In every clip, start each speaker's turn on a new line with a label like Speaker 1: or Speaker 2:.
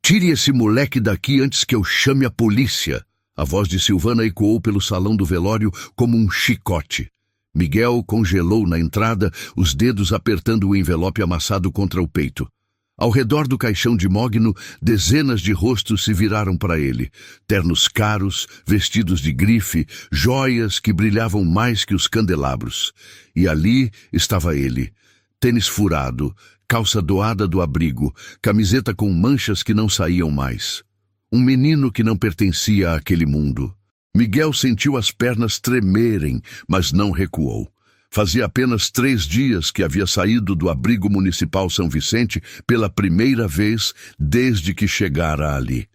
Speaker 1: Tire esse moleque daqui antes que eu chame a polícia. A voz de Silvana ecoou pelo salão do velório como um chicote. Miguel congelou na entrada, os dedos apertando o envelope amassado contra o peito. Ao redor do caixão de mogno, dezenas de rostos se viraram para ele. Ternos caros, vestidos de grife, joias que brilhavam mais que os candelabros. E ali estava ele, tênis furado, calça doada do abrigo, camiseta com manchas que não saíam mais. Um menino que não pertencia àquele mundo. Miguel sentiu as pernas tremerem, mas não recuou. Fazia apenas 3 dias que havia saído do abrigo municipal São Vicente pela primeira vez desde que chegara ali.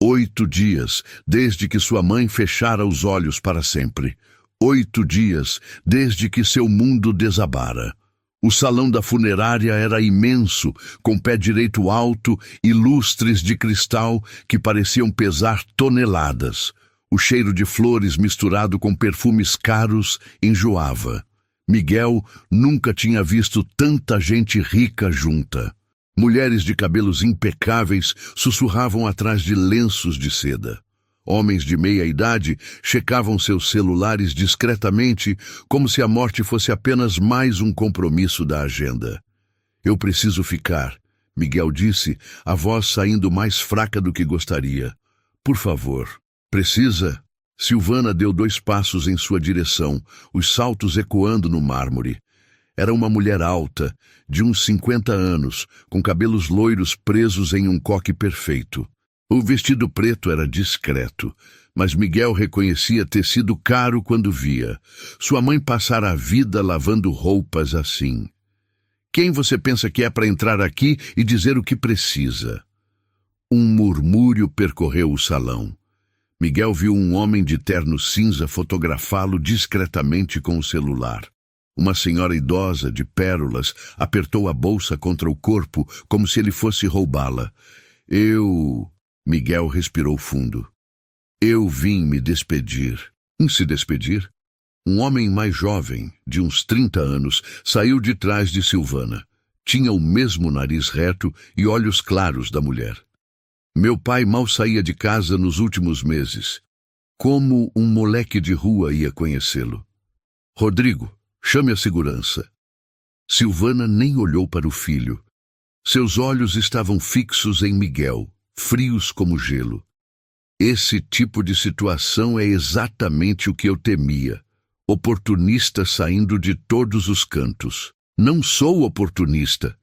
Speaker 1: 8 dias desde que sua mãe fechara os olhos para sempre. 8 dias desde que seu mundo desabara. O salão da funerária era imenso, com pé direito alto e lustres de cristal que pareciam pesar toneladas. O cheiro de flores misturado com perfumes caros enjoava. Miguel nunca tinha visto tanta gente rica junta. Mulheres de cabelos impecáveis sussurravam atrás de lenços de seda. Homens de meia idade checavam seus celulares discretamente, como se a morte fosse apenas mais um compromisso da agenda. Eu preciso ficar, Miguel disse, a voz saindo mais fraca do que gostaria. Por favor. Precisa? Silvana deu 2 passos em sua direção, os saltos ecoando no mármore. Era uma mulher alta, de uns 50 anos, com cabelos loiros presos em um coque perfeito. O vestido preto era discreto, mas Miguel reconhecia ter sido caro quando via. Sua mãe passara a vida lavando roupas assim. Quem você pensa que é para entrar aqui e dizer o que precisa? Um murmúrio percorreu o salão. Miguel viu um homem de terno cinza fotografá-lo discretamente com o celular. Uma senhora idosa, de pérolas, apertou a bolsa contra o corpo, como se ele fosse roubá-la. Miguel respirou fundo. Eu vim me despedir. Se despedir? Um homem mais jovem, de uns 30 anos, saiu de trás de Silvana. Tinha o mesmo nariz reto e olhos claros da mulher. Meu pai mal saía de casa nos últimos meses. Como um moleque de rua ia conhecê-lo? Rodrigo, chame a segurança. Silvana nem olhou para o filho. Seus olhos estavam fixos em Miguel, frios como gelo. Esse tipo de situação é exatamente o que eu temia. Oportunista saindo de todos os cantos. Não sou oportunista.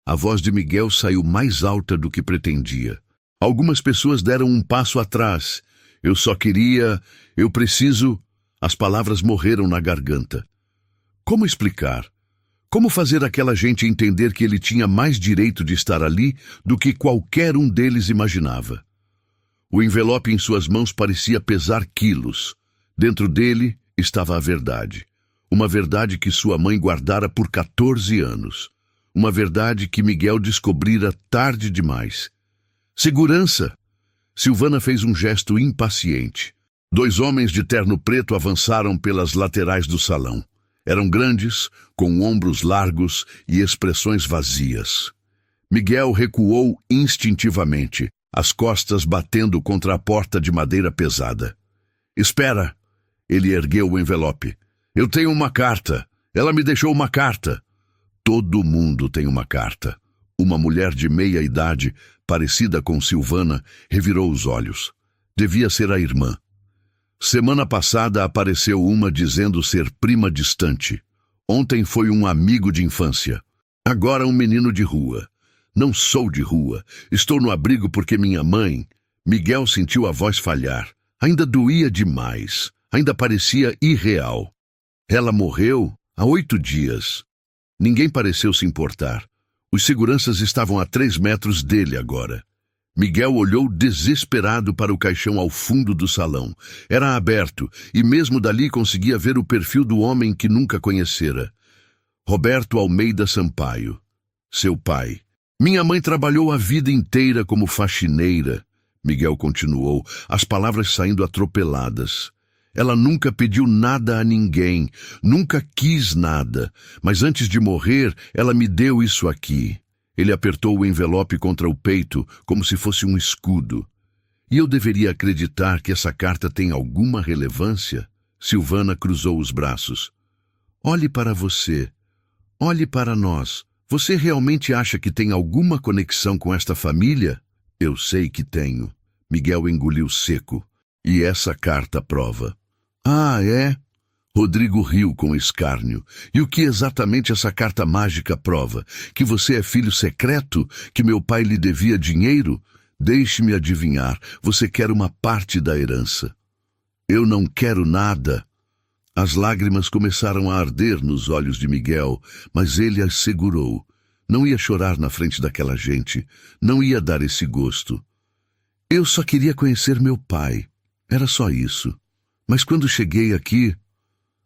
Speaker 1: A voz de Miguel saiu mais alta do que pretendia. Algumas pessoas deram um passo atrás. Eu preciso... As palavras morreram na garganta. Como explicar? Como fazer aquela gente entender que ele tinha mais direito de estar ali do que qualquer um deles imaginava? O envelope em suas mãos parecia pesar quilos. Dentro dele estava a verdade. Uma verdade que sua mãe guardara por 14 anos. Uma verdade que Miguel descobrira tarde demais. Segurança! Silvana fez um gesto impaciente. 2 homens de terno preto avançaram pelas laterais do salão. Eram grandes, com ombros largos e expressões vazias. Miguel recuou instintivamente, as costas batendo contra a porta de madeira pesada. Espera! Ele ergueu o envelope. Eu tenho uma carta. Ela me deixou uma carta. Todo mundo tem uma carta. Uma mulher de meia idade, parecida com Silvana, revirou os olhos. Devia ser a irmã. Semana passada apareceu uma dizendo ser prima distante. Ontem foi um amigo de infância. Agora um menino de rua. Não sou de rua. Estou no abrigo porque minha mãe... Miguel sentiu a voz falhar. Ainda doía demais. Ainda parecia irreal. Ela morreu há 8 dias. Ninguém pareceu se importar. Os seguranças estavam a 3 metros dele agora. Miguel olhou desesperado para o caixão ao fundo do salão. Era aberto, e mesmo dali conseguia ver o perfil do homem que nunca conhecera. Roberto Almeida Sampaio. Seu pai. Minha mãe trabalhou a vida inteira como faxineira. Miguel continuou, as palavras saindo atropeladas. Ela nunca pediu nada a ninguém, nunca quis nada, mas antes de morrer, ela me deu isso aqui. Ele apertou o envelope contra o peito como se fosse um escudo. E eu deveria acreditar que essa carta tem alguma relevância? Silvana cruzou os braços. Olhe para você. Olhe para nós. Você realmente acha que tem alguma conexão com esta família? Eu sei que tenho. Miguel engoliu seco. E essa carta prova. Ah, é? Rodrigo riu com escárnio. E o que exatamente essa carta mágica prova? Que você é filho secreto? Que meu pai lhe devia dinheiro? Deixe-me adivinhar, você quer uma parte da herança. Eu não quero nada. As lágrimas começaram a arder nos olhos de Miguel, mas ele as segurou. Não ia chorar na frente daquela gente. Não ia dar esse gosto. Eu só queria conhecer meu pai. Era só isso. Mas quando cheguei aqui...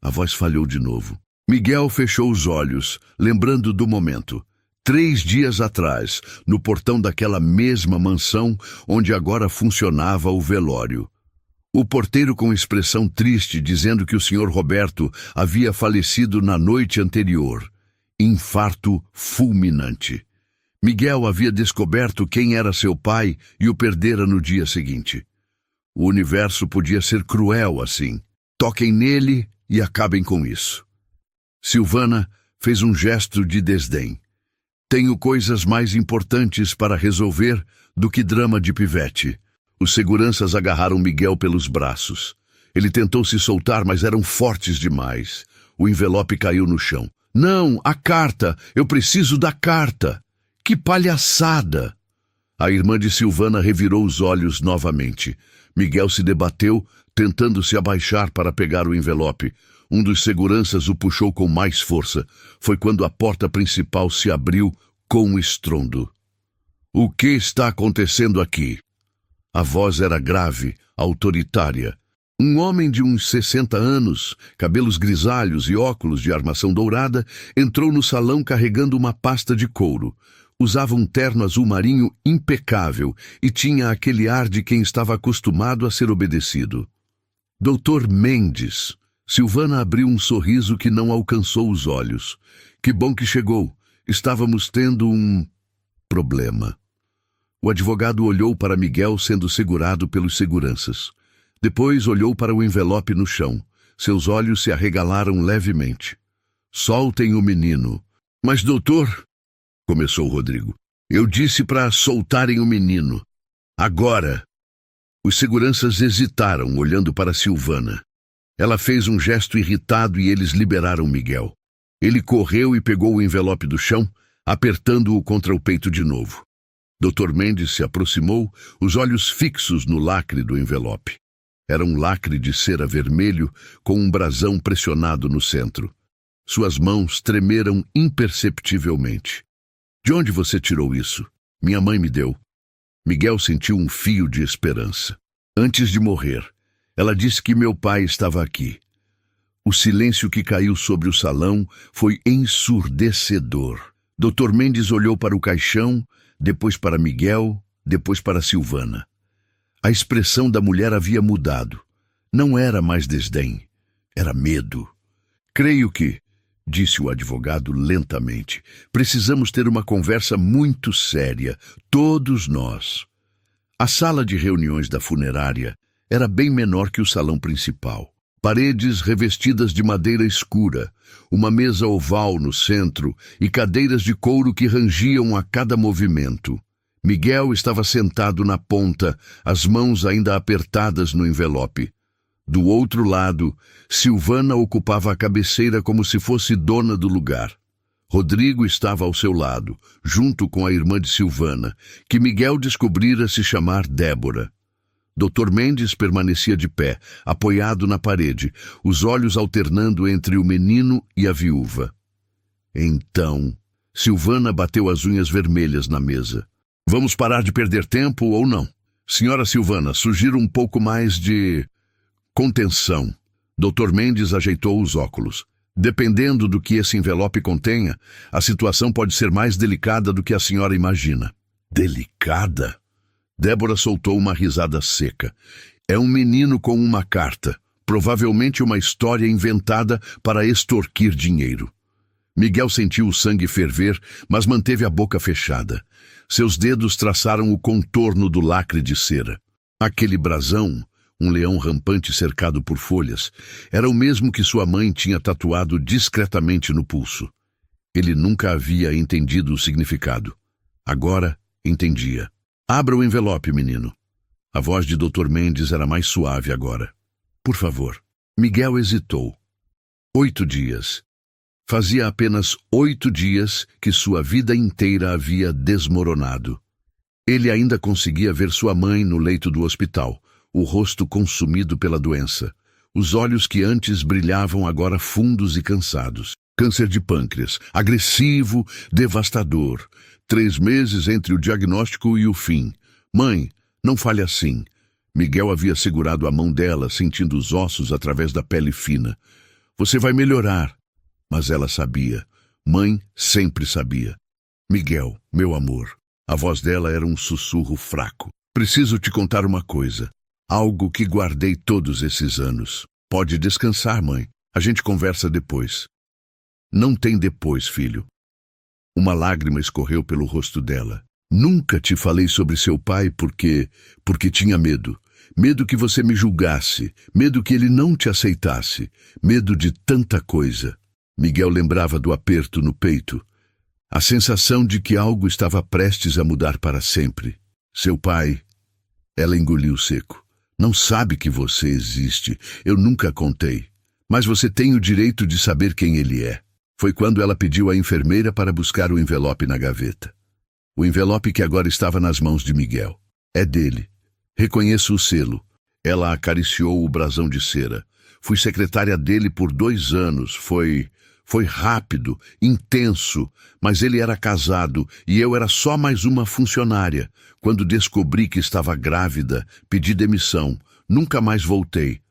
Speaker 1: A voz falhou de novo. Miguel fechou os olhos, lembrando do momento. 3 dias atrás, no portão daquela mesma mansão onde agora funcionava o velório. O porteiro com expressão triste dizendo que o Sr. Roberto havia falecido na noite anterior. Infarto fulminante. Miguel havia descoberto quem era seu pai e o perdera no dia seguinte. O universo podia ser cruel assim. Toquem nele e acabem com isso. Silvana fez um gesto de desdém. Tenho coisas mais importantes para resolver do que drama de pivete. Os seguranças agarraram Miguel pelos braços. Ele tentou se soltar, mas eram fortes demais. O envelope caiu no chão. Não, a carta! Eu preciso da carta! Que palhaçada! A irmã de Silvana revirou os olhos novamente. Miguel se debateu, tentando se abaixar para pegar o envelope. Um dos seguranças o puxou com mais força. Foi quando a porta principal se abriu com um estrondo. O que está acontecendo aqui? A voz era grave, autoritária. Um homem de uns 60 anos, cabelos grisalhos e óculos de armação dourada, entrou no salão carregando uma pasta de couro. Usava um terno azul marinho impecável e tinha aquele ar de quem estava acostumado a ser obedecido. Dr. Mendes. Silvana abriu um sorriso que não alcançou os olhos. Que bom que chegou. Estávamos tendo um problema. O advogado olhou para Miguel sendo segurado pelos seguranças. Depois olhou para o envelope no chão. Seus olhos se arregalaram levemente. Soltem o menino. Mas, doutor... Começou Rodrigo. Eu disse para soltarem o menino. Agora. Os seguranças hesitaram, olhando para Silvana. Ela fez um gesto irritado e eles liberaram Miguel. Ele correu e pegou o envelope do chão, apertando-o contra o peito de novo. Dr. Mendes se aproximou, os olhos fixos no lacre do envelope. Era um lacre de cera vermelho com um brasão pressionado no centro. Suas mãos tremeram imperceptivelmente. De onde você tirou isso? Minha mãe me deu. Miguel sentiu um fio de esperança. Antes de morrer, ela disse que meu pai estava aqui. O silêncio que caiu sobre o salão foi ensurdecedor. Dr. Mendes olhou para o caixão, depois para Miguel, depois para Silvana. A expressão da mulher havia mudado. Não era mais desdém, era medo. Creio que, disse o advogado lentamente, precisamos ter uma conversa muito séria, todos nós. A sala de reuniões da funerária era bem menor que o salão principal. Paredes revestidas de madeira escura, uma mesa oval no centro e cadeiras de couro que rangiam a cada movimento. Miguel estava sentado na ponta, as mãos ainda apertadas no envelope. Do outro lado, Silvana ocupava a cabeceira como se fosse dona do lugar. Rodrigo estava ao seu lado, junto com a irmã de Silvana, que Miguel descobrira se chamar Débora. Dr. Mendes permanecia de pé, apoiado na parede, os olhos alternando entre o menino e a viúva. Então, Silvana bateu as unhas vermelhas na mesa. Vamos parar de perder tempo ou não? Senhora Silvana, sugiro um pouco mais de contenção. Dr. Mendes ajeitou os óculos. Dependendo do que esse envelope contenha, a situação pode ser mais delicada do que a senhora imagina. Delicada? Débora soltou uma risada seca. É um menino com uma carta, provavelmente uma história inventada para extorquir dinheiro. Miguel sentiu o sangue ferver, mas manteve a boca fechada. Seus dedos traçaram o contorno do lacre de cera. Aquele brasão, um leão rampante cercado por folhas, era o mesmo que sua mãe tinha tatuado discretamente no pulso. Ele nunca havia entendido o significado. Agora entendia. Abra o envelope, menino. A voz de Dr. Mendes era mais suave agora. Por favor. Miguel hesitou. 8 dias. Fazia apenas 8 dias que sua vida inteira havia desmoronado. Ele ainda conseguia ver sua mãe no leito do hospital, o rosto consumido pela doença. Os olhos que antes brilhavam agora fundos e cansados. Câncer de pâncreas, agressivo, devastador. 3 meses entre o diagnóstico e o fim. Mãe, não fale assim. Miguel havia segurado a mão dela, sentindo os ossos através da pele fina. Você vai melhorar. Mas ela sabia. Mãe sempre sabia. Miguel, meu amor. A voz dela era um sussurro fraco. Preciso te contar uma coisa. Algo que guardei todos esses anos. Pode descansar, mãe. A gente conversa depois. Não tem depois, filho. Uma lágrima escorreu pelo rosto dela. Nunca te falei sobre seu pai porque tinha medo. Medo que você me julgasse. Medo que ele não te aceitasse. Medo de tanta coisa. Miguel lembrava do aperto no peito. A sensação de que algo estava prestes a mudar para sempre. Seu pai... Ela engoliu seco. Não sabe que você existe. Eu nunca contei. Mas você tem o direito de saber quem ele é. Foi quando ela pediu à enfermeira para buscar o envelope na gaveta. O envelope que agora estava nas mãos de Miguel. É dele. Reconheço o selo. Ela acariciou o brasão de cera. Fui secretária dele por 2 anos. Foi rápido, intenso, mas ele era casado e eu era só mais uma funcionária. Quando descobri que estava grávida, pedi demissão. Nunca mais voltei.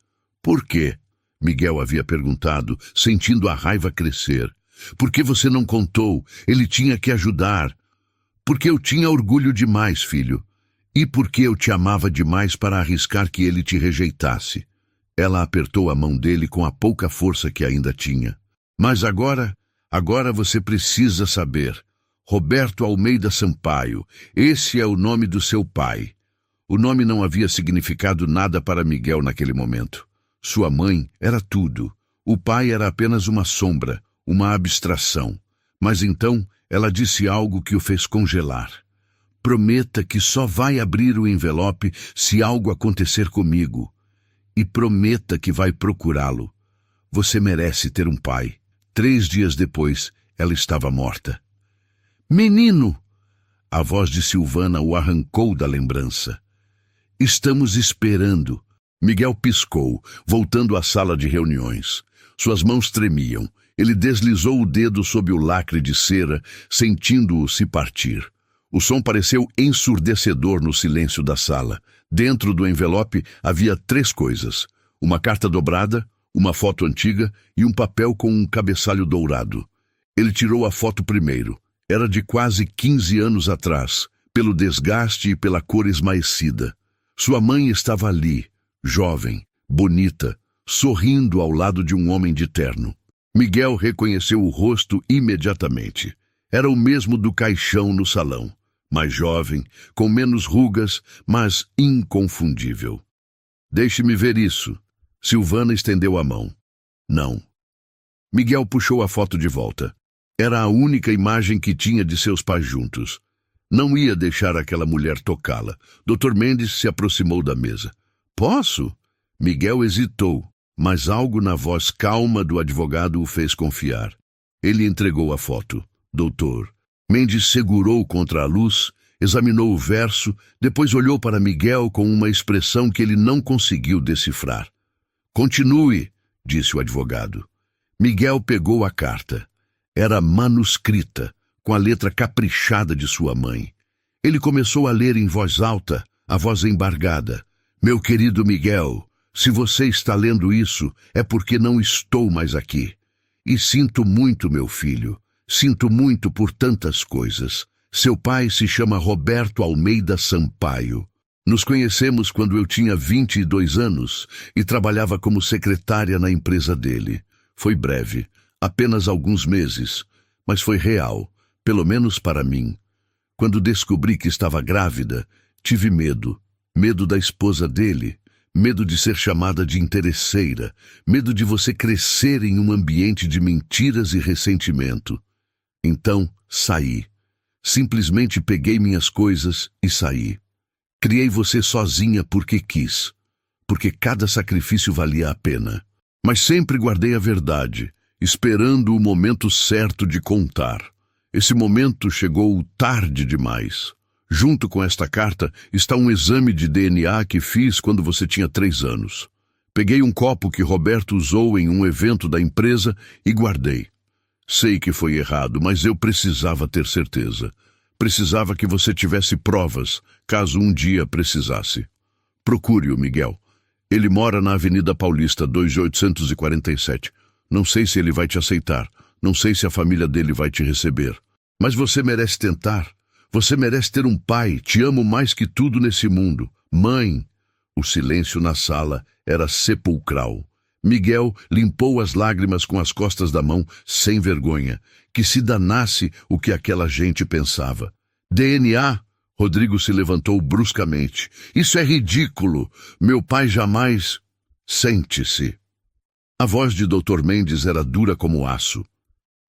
Speaker 1: Por quê? Miguel havia perguntado, sentindo a raiva crescer. Por que você não contou? Ele tinha que ajudar. Porque eu tinha orgulho demais, filho. E porque eu te amava demais para arriscar que ele te rejeitasse. Ela apertou a mão dele com a pouca força que ainda tinha. Mas agora você precisa saber. Roberto Almeida Sampaio, esse é o nome do seu pai. O nome não havia significado nada para Miguel naquele momento. Sua mãe era tudo. O pai era apenas uma sombra, uma abstração. Mas então ela disse algo que o fez congelar. Prometa que só vai abrir o envelope se algo acontecer comigo. E prometa que vai procurá-lo. Você merece ter um pai. 3 dias depois, ela estava morta. Menino! A voz de Silvana o arrancou da lembrança. Estamos esperando. Miguel piscou, voltando à sala de reuniões. Suas mãos tremiam. Ele deslizou o dedo sob o lacre de cera, sentindo-o se partir. O som pareceu ensurdecedor no silêncio da sala. Dentro do envelope havia 3 coisas. Uma carta dobrada, uma foto antiga e um papel com um cabeçalho dourado. Ele tirou a foto primeiro. Era de quase 15 anos atrás, pelo desgaste e pela cor esmaecida. Sua mãe estava ali, jovem, bonita, sorrindo ao lado de um homem de terno. Miguel reconheceu o rosto imediatamente. Era o mesmo do caixão no salão. Mais jovem, com menos rugas, mas inconfundível. Deixe-me ver isso. Silvana estendeu a mão. Não. Miguel puxou a foto de volta. Era a única imagem que tinha de seus pais juntos. Não ia deixar aquela mulher tocá-la. Dr. Mendes se aproximou da mesa. Posso? Miguel hesitou, mas algo na voz calma do advogado o fez confiar. Ele entregou a foto. Doutor. Mendes segurou contra a luz, examinou o verso, depois olhou para Miguel com uma expressão que ele não conseguiu decifrar. Continue, disse o advogado. Miguel pegou a carta. Era manuscrita, com a letra caprichada de sua mãe. Ele começou a ler em voz alta, a voz embargada. Meu querido Miguel, se você está lendo isso, é porque não estou mais aqui. E sinto muito, meu filho. Sinto muito por tantas coisas. Seu pai se chama Roberto Almeida Sampaio. Nos conhecemos quando eu tinha 22 anos e trabalhava como secretária na empresa dele. Foi breve, apenas alguns meses. mas foi real, pelo menos para mim. Quando descobri que estava grávida, tive medo. Medo da esposa dele, medo de ser chamada de interesseira, medo de você crescer em um ambiente de mentiras e ressentimento. Então, saí. Simplesmente peguei minhas coisas e saí. Criei você sozinha porque quis, porque cada sacrifício valia a pena. Mas sempre guardei a verdade, esperando o momento certo de contar. Esse momento chegou tarde demais. Junto com esta carta está um exame de DNA que fiz quando você tinha 3 anos. Peguei um copo que Roberto usou em um evento da empresa e guardei. Sei que foi errado, mas eu precisava ter certeza. Precisava que você tivesse provas, caso um dia precisasse. Procure-o, Miguel. Ele mora na Avenida Paulista, 2847. Não sei se ele vai te aceitar. Não sei se a família dele vai te receber. Mas você merece tentar. Você merece ter um pai. Te amo mais que tudo nesse mundo. Mãe. O silêncio na sala era sepulcral. Miguel limpou as lágrimas com as costas da mão, sem vergonha. Que se danasse o que aquela gente pensava. DNA? Rodrigo se levantou bruscamente. Isso é ridículo. Meu pai jamais... Sente-se. A voz de Dr. Mendes era dura como aço.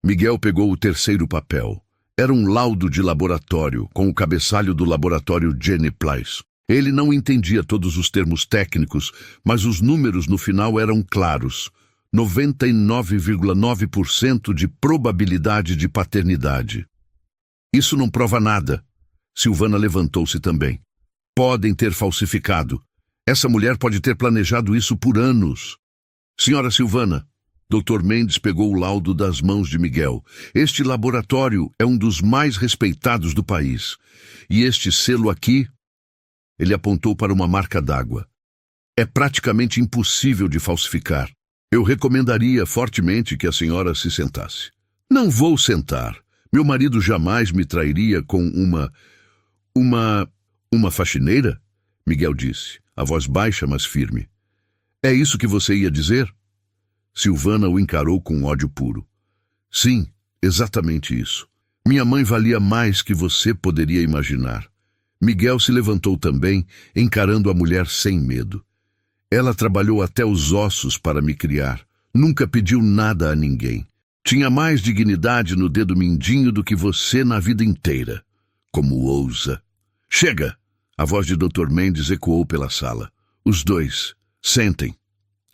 Speaker 1: Miguel pegou o terceiro papel. Era um laudo de laboratório, com o cabeçalho do laboratório Jenny Pleiss. Ele não entendia todos os termos técnicos, mas os números no final eram claros. 99,9% de probabilidade de paternidade. Isso não prova nada. Silvana levantou-se também. Podem ter falsificado. Essa mulher pode ter planejado isso por anos. Senhora Silvana, Dr. Mendes pegou o laudo das mãos de Miguel. Este laboratório é um dos mais respeitados do país. E este selo aqui... Ele apontou para uma marca d'água. É praticamente impossível de falsificar. Eu recomendaria fortemente que a senhora se sentasse. Não vou sentar. Meu marido jamais me trairia com uma faxineira? Miguel disse, a voz baixa, mas firme. É isso que você ia dizer? Silvana o encarou com ódio puro. Sim, exatamente isso. Minha mãe valia mais que você poderia imaginar. Miguel se levantou também, encarando a mulher sem medo. Ela trabalhou até os ossos para me criar. Nunca pediu nada a ninguém. Tinha mais dignidade no dedo mindinho do que você na vida inteira. Como ousa. Chega! A voz de Dr. Mendes ecoou pela sala. Os dois. Sentem.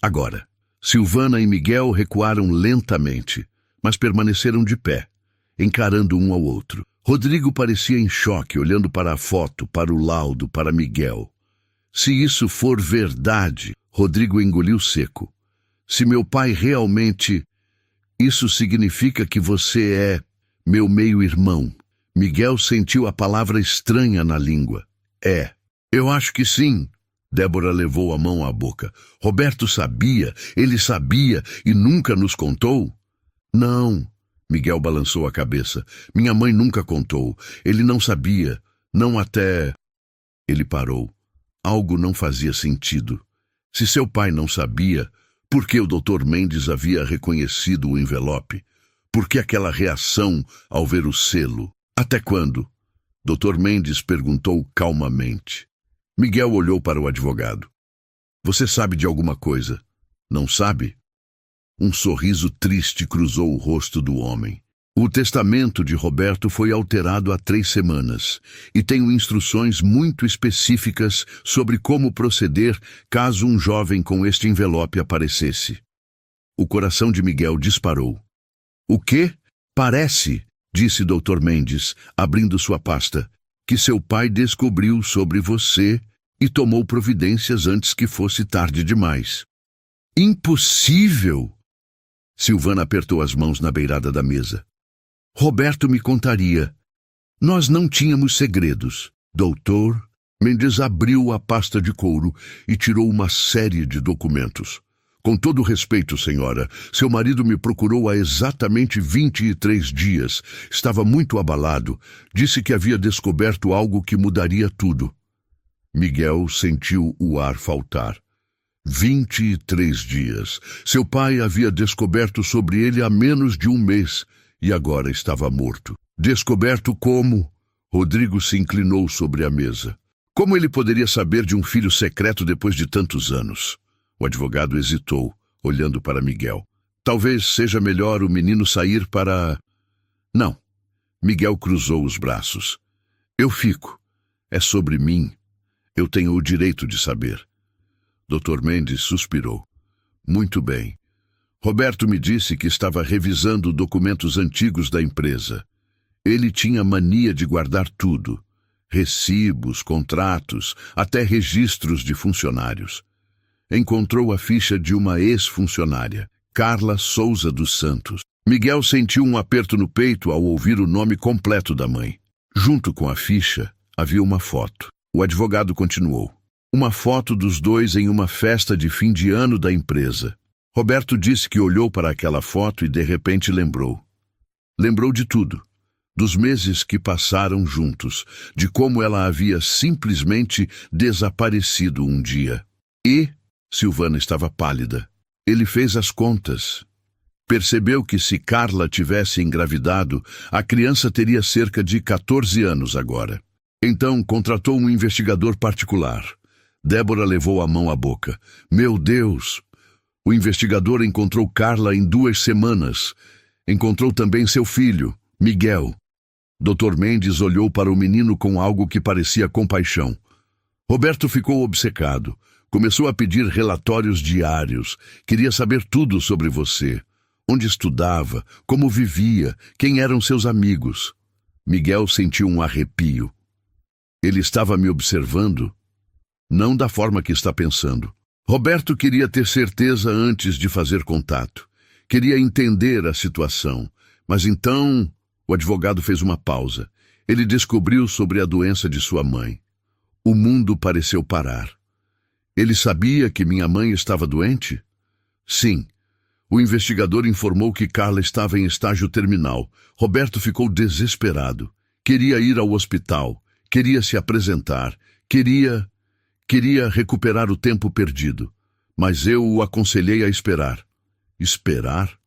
Speaker 1: Agora. Silvana e Miguel recuaram lentamente, mas permaneceram de pé, encarando um ao outro. Rodrigo parecia em choque, olhando para a foto, para o laudo, para Miguel. Se isso for verdade, Rodrigo engoliu seco. Se meu pai realmente... Isso significa que você é meu meio-irmão. Miguel sentiu a palavra estranha na língua. É. Eu acho que sim. Débora levou a mão à boca. Roberto sabia, ele sabia e nunca nos contou? Não. Miguel balançou a cabeça. Minha mãe nunca contou. Ele não sabia. Não até... Ele parou. Algo não fazia sentido. Se seu pai não sabia, por que o Dr. Mendes havia reconhecido o envelope? Por que aquela reação ao ver o selo? Até quando? Dr. Mendes perguntou calmamente. Miguel olhou para o advogado. Você sabe de alguma coisa? Não sabe? Um sorriso triste cruzou o rosto do homem. O testamento de Roberto foi alterado há 3 semanas e tenho instruções muito específicas sobre como proceder caso um jovem com este envelope aparecesse. O coração de Miguel disparou. O quê? Parece, disse Dr. Mendes, abrindo sua pasta, que seu pai descobriu sobre você e tomou providências antes que fosse tarde demais. Impossível! Silvana apertou as mãos na beirada da mesa. Roberto me contaria. Nós não tínhamos segredos. Doutor Mendes abriu a pasta de couro e tirou uma série de documentos. Com todo respeito, senhora, seu marido me procurou há exatamente 23 dias. Estava muito abalado. Disse que havia descoberto algo que mudaria tudo. Miguel sentiu o ar faltar. 23 dias. Seu pai havia descoberto sobre ele há menos de 1 mês. e agora estava morto. Descoberto como? Rodrigo se inclinou sobre a mesa. Como ele poderia saber de um filho secreto depois de tantos anos? O advogado hesitou, olhando para Miguel. Talvez seja melhor o menino sair para... Não. Miguel cruzou os braços. Eu fico. É sobre mim. Eu tenho o direito de saber. Dr. Mendes suspirou. Muito bem. Roberto me disse que estava revisando documentos antigos da empresa. Ele tinha mania de guardar tudo. Recibos, contratos, até registros de funcionários. Encontrou a ficha de uma ex-funcionária, Carla Souza dos Santos. Miguel sentiu um aperto no peito ao ouvir o nome completo da mãe. Junto com a ficha, havia uma foto. O advogado continuou. Uma foto dos dois em uma festa de fim de ano da empresa. Roberto disse que olhou para aquela foto e de repente lembrou. Lembrou de tudo. Dos meses que passaram juntos, de como ela havia simplesmente desaparecido um dia. E Silvana estava pálida. Ele fez as contas. Percebeu que se Carla tivesse engravidado, a criança teria cerca de 14 anos agora. Então contratou um investigador particular. Débora levou a mão à boca. Meu Deus! O investigador encontrou Carla em 2 semanas. Encontrou também seu filho, Miguel. Dr. Mendes olhou para o menino com algo que parecia compaixão. Roberto ficou obcecado. Começou a pedir relatórios diários. Queria saber tudo sobre você. Onde estudava, como vivia, quem eram seus amigos. Miguel sentiu um arrepio. Ele estava me observando? Não da forma que está pensando. Roberto queria ter certeza antes de fazer contato. Queria entender a situação. Mas então... O advogado fez uma pausa. Ele descobriu sobre a doença de sua mãe. O mundo pareceu parar. Ele sabia que minha mãe estava doente? Sim. O investigador informou que Carla estava em estágio terminal. Roberto ficou desesperado. Queria ir ao hospital. Queria se apresentar. Queria recuperar o tempo perdido. Mas eu o aconselhei a esperar. Esperar?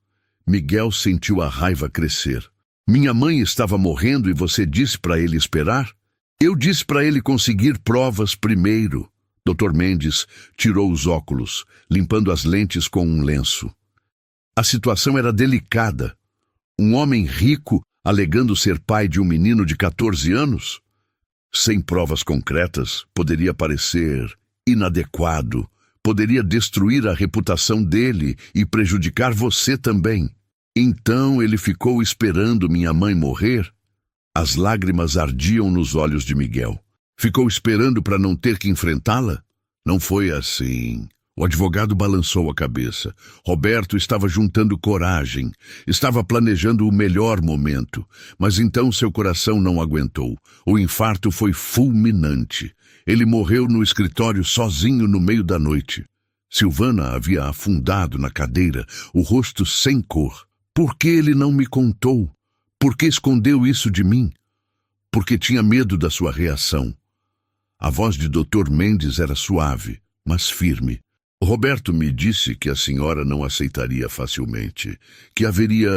Speaker 1: Miguel sentiu a raiva crescer. Minha mãe estava morrendo e você disse para ele esperar? Eu disse para ele conseguir provas primeiro. Dr. Mendes tirou os óculos, limpando as lentes com um lenço. A situação era delicada. Um homem rico alegando ser pai de um menino de 14 anos? Sem provas concretas, poderia parecer inadequado. Poderia destruir a reputação dele e prejudicar você também. Então ele ficou esperando minha mãe morrer? As lágrimas ardiam nos olhos de Miguel. Ficou esperando para não ter que enfrentá-la? Não foi assim. O advogado balançou a cabeça. Roberto estava juntando coragem. Estava planejando o melhor momento. Mas então seu coração não aguentou. O infarto foi fulminante. Ele morreu no escritório sozinho no meio da noite. Silvana havia afundado na cadeira, o rosto sem cor. Por que ele não me contou? Por que escondeu isso de mim? Porque tinha medo da sua reação. A voz de Dr. Mendes era suave, mas firme. Roberto me disse que a senhora não aceitaria facilmente, que haveria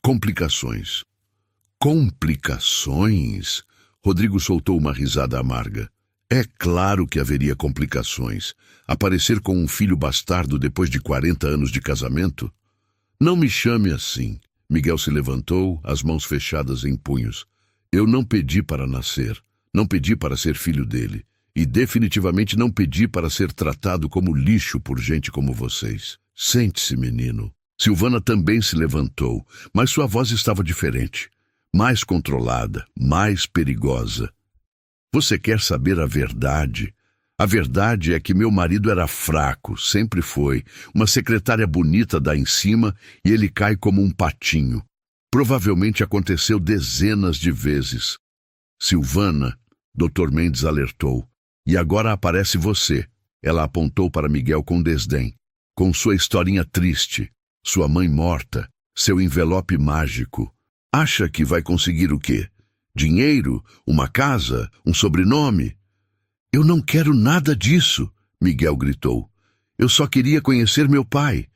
Speaker 1: complicações. Complicações? Rodrigo soltou uma risada amarga. É claro que haveria complicações. Aparecer com um filho bastardo depois de 40 anos de casamento? Não me chame assim. Miguel se levantou, as mãos fechadas em punhos. Eu não pedi para nascer. Não pedi para ser filho dele. E definitivamente não pedi para ser tratado como lixo por gente como vocês. Sente-se, menino. Silvana também se levantou, mas sua voz estava diferente. Mais controlada, mais perigosa. Você quer saber a verdade? A verdade é que meu marido era fraco, sempre foi. Uma secretária bonita dá em cima e ele cai como um patinho. Provavelmente aconteceu dezenas de vezes. Silvana, Dr. Mendes alertou. E agora aparece você. Ela apontou para Miguel com desdém. Com sua historinha triste. Sua mãe morta. Seu envelope mágico. Acha que vai conseguir o quê? Dinheiro? Uma casa? Um sobrenome? Eu não quero nada disso, Miguel gritou. Eu só queria conhecer meu pai.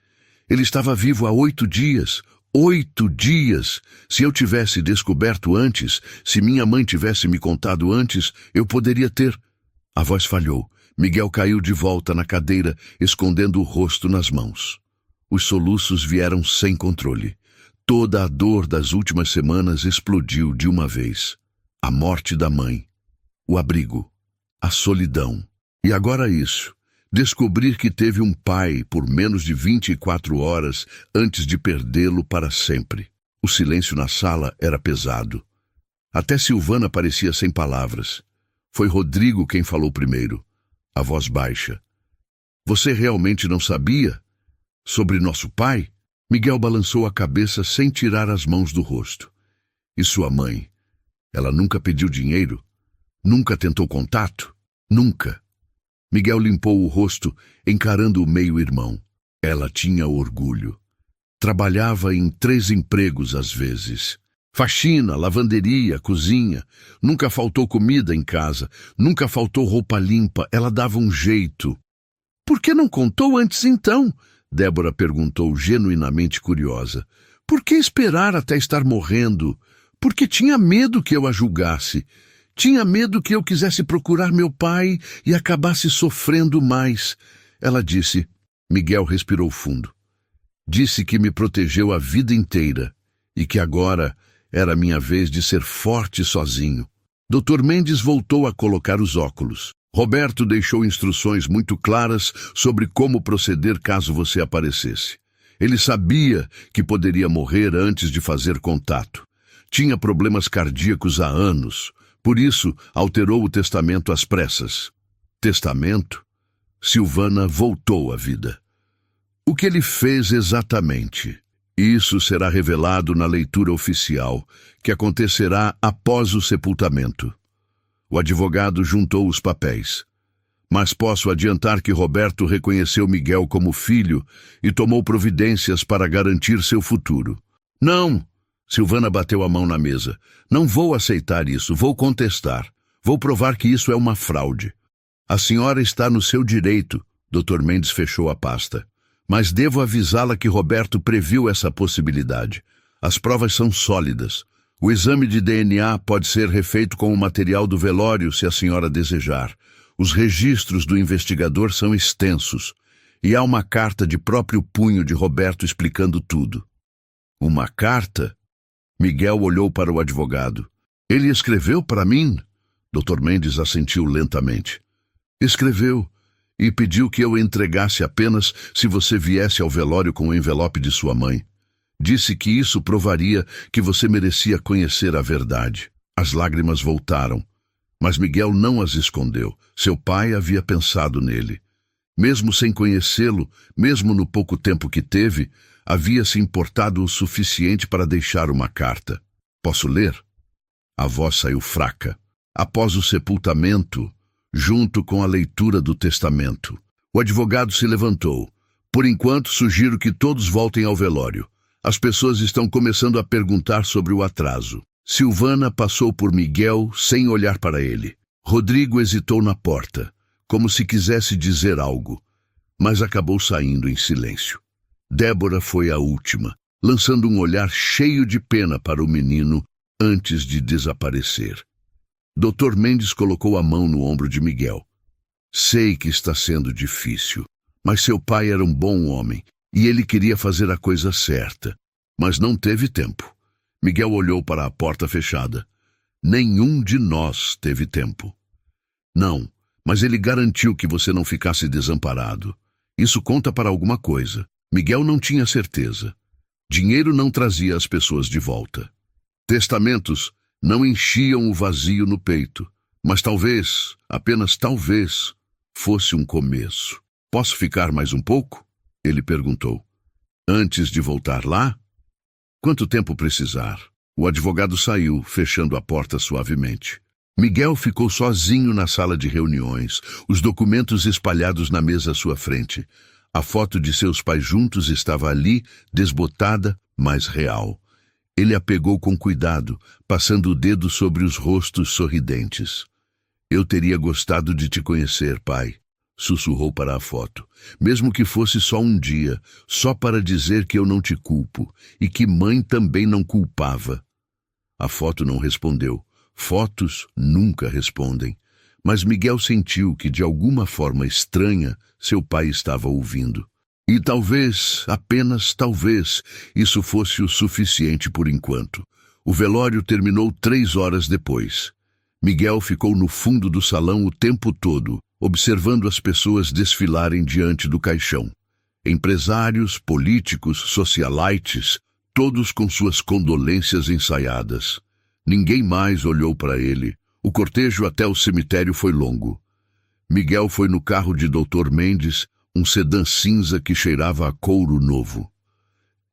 Speaker 1: Ele estava vivo há 8 dias. 8 dias! Se eu tivesse descoberto antes, se minha mãe tivesse me contado antes, eu poderia ter... A voz falhou. Miguel caiu de volta na cadeira, escondendo o rosto nas mãos. Os soluços vieram sem controle. Toda a dor das últimas semanas explodiu de uma vez. A morte da mãe, o abrigo, a solidão. E agora isso. Descobrir que teve um pai por menos de 24 horas antes de perdê-lo para sempre. O silêncio na sala era pesado. Até Silvana parecia sem palavras. Foi Rodrigo quem falou primeiro, a voz baixa. Você realmente não sabia? Sobre nosso pai? Miguel balançou a cabeça sem tirar as mãos do rosto. E sua mãe? Ela nunca pediu dinheiro? Nunca tentou contato? Nunca. Miguel limpou o rosto, encarando o meio-irmão. Ela tinha orgulho. Trabalhava em 3 empregos às vezes. Faxina, lavanderia, cozinha. Nunca faltou comida em casa. Nunca faltou roupa limpa. Ela dava um jeito. Por que não contou antes então? Débora perguntou, genuinamente curiosa. Por que esperar até estar morrendo? Porque tinha medo que eu a julgasse. Tinha medo que eu quisesse procurar meu pai e acabasse sofrendo mais. Ela disse. Miguel respirou fundo. Disse que me protegeu a vida inteira e que agora era minha vez de ser forte sozinho. Dr. Mendes voltou a colocar os óculos. Roberto deixou instruções muito claras sobre como proceder caso você aparecesse. Ele sabia que poderia morrer antes de fazer contato. Tinha problemas cardíacos há anos. Por isso, alterou o testamento às pressas. Testamento? Silvana voltou à vida. O que ele fez exatamente? Isso será revelado na leitura oficial, que acontecerá após o sepultamento. O advogado juntou os papéis. Mas posso adiantar que Roberto reconheceu Miguel como filho e tomou providências para garantir seu futuro. Não! Silvana bateu a mão na mesa. Não vou aceitar isso, vou contestar. Vou provar que isso é uma fraude. A senhora está no seu direito, Dr. Mendes fechou a pasta. Mas devo avisá-la que Roberto previu essa possibilidade. As provas são sólidas. O exame de DNA pode ser refeito com o material do velório, se a senhora desejar. Os registros do investigador são extensos. E há uma carta de próprio punho de Roberto explicando tudo. Uma carta? Miguel olhou para o advogado. Ele escreveu para mim? Dr. Mendes assentiu lentamente. Escreveu e pediu que eu entregasse apenas se você viesse ao velório com o envelope de sua mãe. Disse que isso provaria que você merecia conhecer a verdade. As lágrimas voltaram, mas Miguel não as escondeu. Seu pai havia pensado nele. Mesmo sem conhecê-lo, mesmo no pouco tempo que teve, havia se importado o suficiente para deixar uma carta. Posso ler? A voz saiu fraca. Após o sepultamento, junto com a leitura do testamento. O advogado se levantou. Por enquanto, sugiro que todos voltem ao velório. As pessoas estão começando a perguntar sobre o atraso. Silvana passou por Miguel sem olhar para ele. Rodrigo hesitou na porta, como se quisesse dizer algo, mas acabou saindo em silêncio. Débora foi a última, lançando um olhar cheio de pena para o menino antes de desaparecer. Dr. Mendes colocou a mão no ombro de Miguel. Sei que está sendo difícil, mas seu pai era um bom homem e ele queria fazer a coisa certa, mas não teve tempo. Miguel olhou para a porta fechada. Nenhum de nós teve tempo. Não, mas ele garantiu que você não ficasse desamparado. Isso conta para alguma coisa. Miguel não tinha certeza. Dinheiro não trazia as pessoas de volta. Testamentos não enchiam o vazio no peito, mas talvez, apenas talvez, fosse um começo. Posso ficar mais um pouco? Ele perguntou. Antes de voltar lá? Quanto tempo precisar? O advogado saiu, fechando a porta suavemente. Miguel ficou sozinho na sala de reuniões, os documentos espalhados na mesa à sua frente. A foto de seus pais juntos estava ali, desbotada, mas real. Ele a pegou com cuidado, passando o dedo sobre os rostos sorridentes. Eu teria gostado de te conhecer, pai. sussurrou para a foto. Mesmo que fosse só um dia, só para dizer que eu não te culpo e que mãe também não culpava. A foto não respondeu. Fotos nunca respondem. Mas Miguel sentiu que, de alguma forma estranha, seu pai estava ouvindo. E talvez, apenas talvez, isso fosse o suficiente por enquanto. O velório terminou 3 horas depois. Miguel ficou no fundo do salão o tempo todo, observando as pessoas desfilarem diante do caixão. Empresários, políticos, socialites, todos com suas condolências ensaiadas. Ninguém mais olhou para ele. O cortejo até o cemitério foi longo. Miguel foi no carro de Dr. Mendes, um sedã cinza que cheirava a couro novo.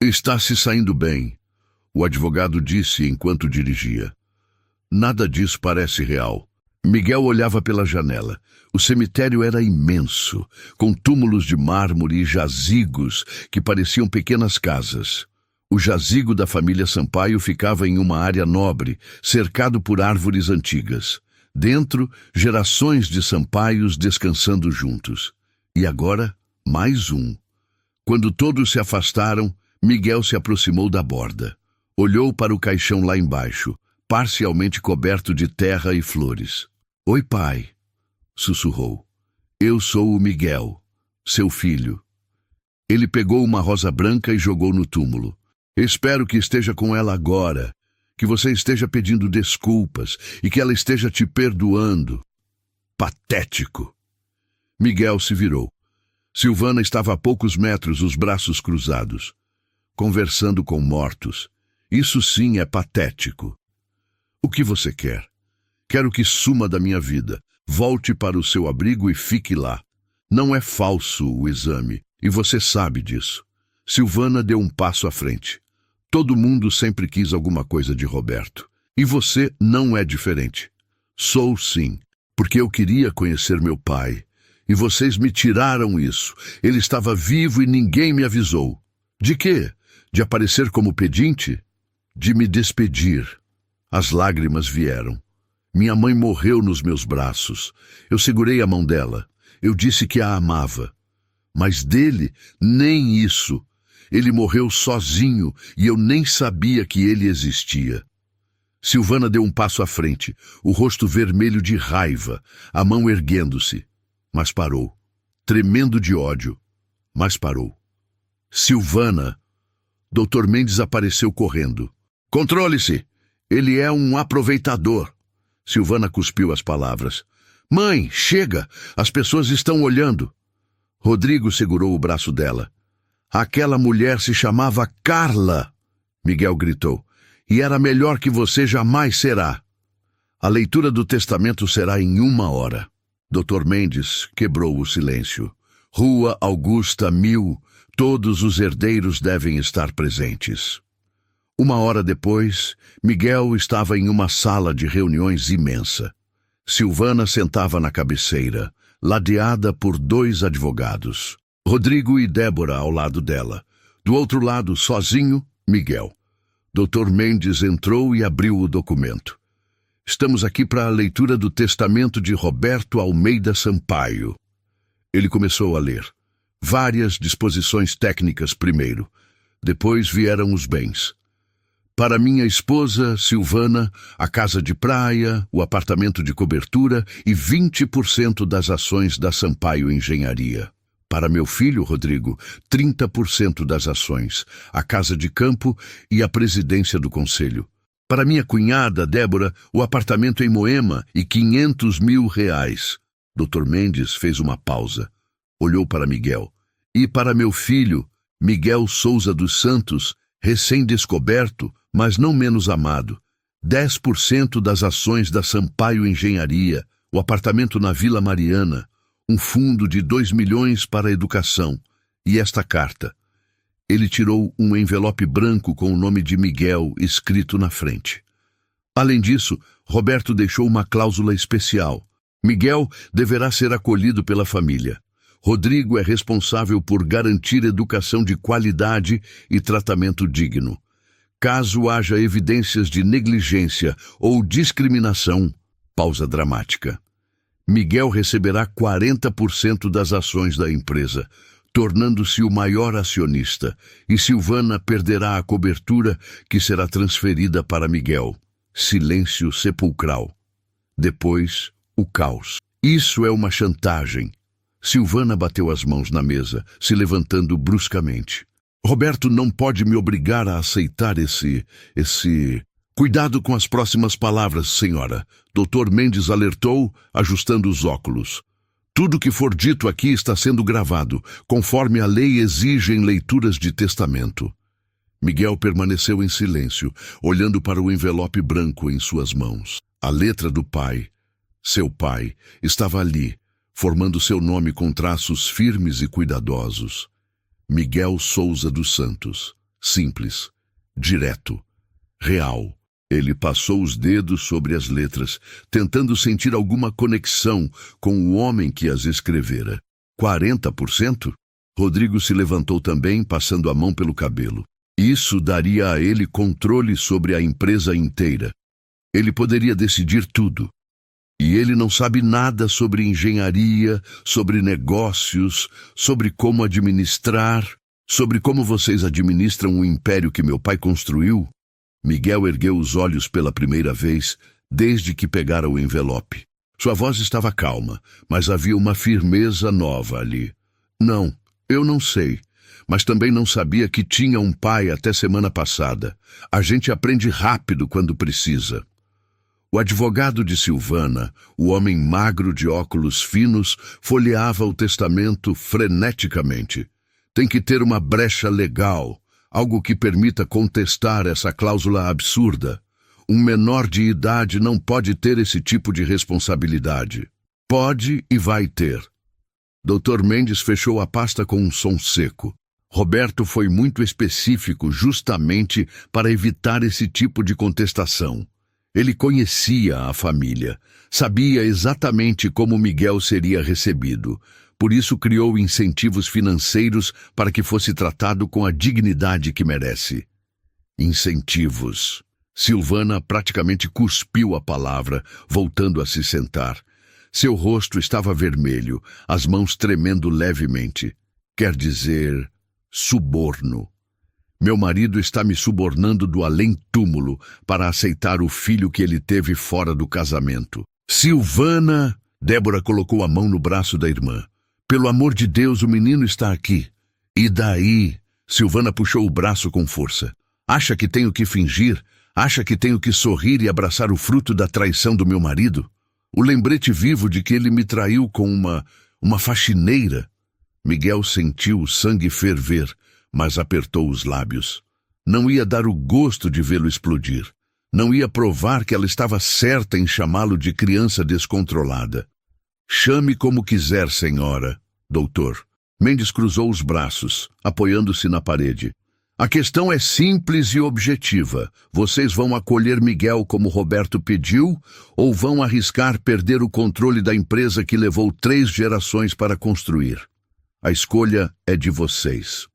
Speaker 1: Está se saindo bem, o advogado disse enquanto dirigia. Nada disso parece real. Miguel olhava pela janela. O cemitério era imenso, com túmulos de mármore e jazigos que pareciam pequenas casas. O jazigo da família Sampaio ficava em uma área nobre, cercado por árvores antigas. Dentro, gerações de Sampaios descansando juntos. E agora, mais um. Quando todos se afastaram, Miguel se aproximou da borda. Olhou para o caixão lá embaixo, parcialmente coberto de terra e flores. Oi, pai, sussurrou. Eu sou o Miguel, seu filho. Ele pegou uma rosa branca e jogou no túmulo. Espero que esteja com ela agora, que você esteja pedindo desculpas e que ela esteja te perdoando. Patético. Miguel se virou. Silvana estava a poucos metros, os braços cruzados, conversando com mortos. Isso sim é patético. O que você quer? Quero que suma da minha vida. Volte para o seu abrigo e fique lá. Não é falso o exame, e você sabe disso. Silvana deu um passo à frente. Todo mundo sempre quis alguma coisa de Roberto. E você não é diferente. Sou sim, porque eu queria conhecer meu pai. E vocês me tiraram isso. Ele estava vivo e ninguém me avisou. De quê? De aparecer como pedinte? De me despedir. As lágrimas vieram. Minha mãe morreu nos meus braços. Eu segurei a mão dela. Eu disse que a amava. Mas dele, nem isso. Ele morreu sozinho e eu nem sabia que ele existia. Silvana deu um passo à frente, o rosto vermelho de raiva, a mão erguendo-se. Mas parou, tremendo de ódio, mas parou. Silvana! Dr. Mendes apareceu correndo. Controle-se! Ele é um aproveitador. Silvana cuspiu as palavras. Mãe, chega! As pessoas estão olhando. Rodrigo segurou o braço dela. Aquela mulher se chamava Carla, Miguel gritou, e era melhor que você jamais será. A leitura do testamento será em 1 hora. Dr. Mendes quebrou o silêncio. Rua Augusta 1000, todos os herdeiros devem estar presentes. 1 hora depois, Miguel estava em uma sala de reuniões imensa. Silvana sentava na cabeceira, ladeada por 2 advogados. Rodrigo e Débora ao lado dela. Do outro lado, sozinho, Miguel. Dr. Mendes entrou e abriu o documento. Estamos aqui para a leitura do testamento de Roberto Almeida Sampaio. Ele começou a ler. Várias disposições técnicas primeiro. Depois vieram os bens. Para minha esposa, Silvana, a casa de praia, o apartamento de cobertura e 20% das ações da Sampaio Engenharia. Para meu filho, Rodrigo, 30% das ações, a casa de campo e a presidência do conselho. Para minha cunhada, Débora, o apartamento em Moema e R$500 mil. Dr. Mendes fez uma pausa. Olhou para Miguel. E para meu filho, Miguel Souza dos Santos, recém-descoberto, mas não menos amado. 10% das ações da Sampaio Engenharia, o apartamento na Vila Mariana, um fundo de 2 milhões para a educação, e esta carta. Ele tirou um envelope branco com o nome de Miguel escrito na frente. Além disso, Roberto deixou uma cláusula especial. Miguel deverá ser acolhido pela família. Rodrigo é responsável por garantir educação de qualidade e tratamento digno. Caso haja evidências de negligência ou discriminação, pausa dramática. Miguel receberá 40% das ações da empresa, tornando-se o maior acionista, e Silvana perderá a cobertura que será transferida para Miguel. Silêncio sepulcral. Depois, o caos. Isso é uma chantagem. Silvana bateu as mãos na mesa, se levantando bruscamente. Roberto não pode me obrigar a aceitar esse... Cuidado com as próximas palavras, senhora. Dr. Mendes alertou, ajustando os óculos. Tudo que for dito aqui está sendo gravado, conforme a lei exige em leituras de testamento. Miguel permaneceu em silêncio, olhando para o envelope branco em suas mãos. A letra do pai, seu pai, estava ali, formando seu nome com traços firmes e cuidadosos. Miguel Souza dos Santos. Simples, direto, real. Ele passou os dedos sobre as letras, tentando sentir alguma conexão com o homem que as escrevera. 40%? Rodrigo se levantou também, passando a mão pelo cabelo. Isso daria a ele controle sobre a empresa inteira. Ele poderia decidir tudo. E ele não sabe nada sobre engenharia, sobre negócios, sobre como administrar, sobre como vocês administram o império que meu pai construiu. Miguel ergueu os olhos pela primeira vez desde que pegara o envelope. Sua voz estava calma, mas havia uma firmeza nova ali. Não, eu não sei, mas também não sabia que tinha um pai até semana passada. A gente aprende rápido quando precisa. O advogado de Silvana, o homem magro de óculos finos, folheava o testamento freneticamente. Tem que ter uma brecha legal, algo que permita contestar essa cláusula absurda. Um menor de idade não pode ter esse tipo de responsabilidade. Pode e vai ter. Dr. Mendes fechou a pasta com um som seco. Roberto foi muito específico justamente para evitar esse tipo de contestação. Ele conhecia a família, sabia exatamente como Miguel seria recebido. Por isso criou incentivos financeiros para que fosse tratado com a dignidade que merece. Incentivos. Silvana praticamente cuspiu a palavra, voltando a se sentar. Seu rosto estava vermelho, as mãos tremendo levemente. Quer dizer, suborno. Meu marido está me subornando do além-túmulo para aceitar o filho que ele teve fora do casamento. Silvana! Débora colocou a mão no braço da irmã. Pelo amor de Deus, o menino está aqui. E daí? Silvana puxou o braço com força. Acha que tenho que fingir? Acha que tenho que sorrir e abraçar o fruto da traição do meu marido? O lembrete vivo de que ele me traiu com uma faxineira? Miguel sentiu o sangue ferver, mas apertou os lábios. Não ia dar o gosto de vê-lo explodir. Não ia provar que ela estava certa em chamá-lo de criança descontrolada. Chame como quiser, senhora, doutor. Mendes cruzou os braços, apoiando-se na parede. A questão é simples e objetiva. Vocês vão acolher Miguel como Roberto pediu ou vão arriscar perder o controle da empresa que levou 3 gerações para construir? A escolha é de vocês.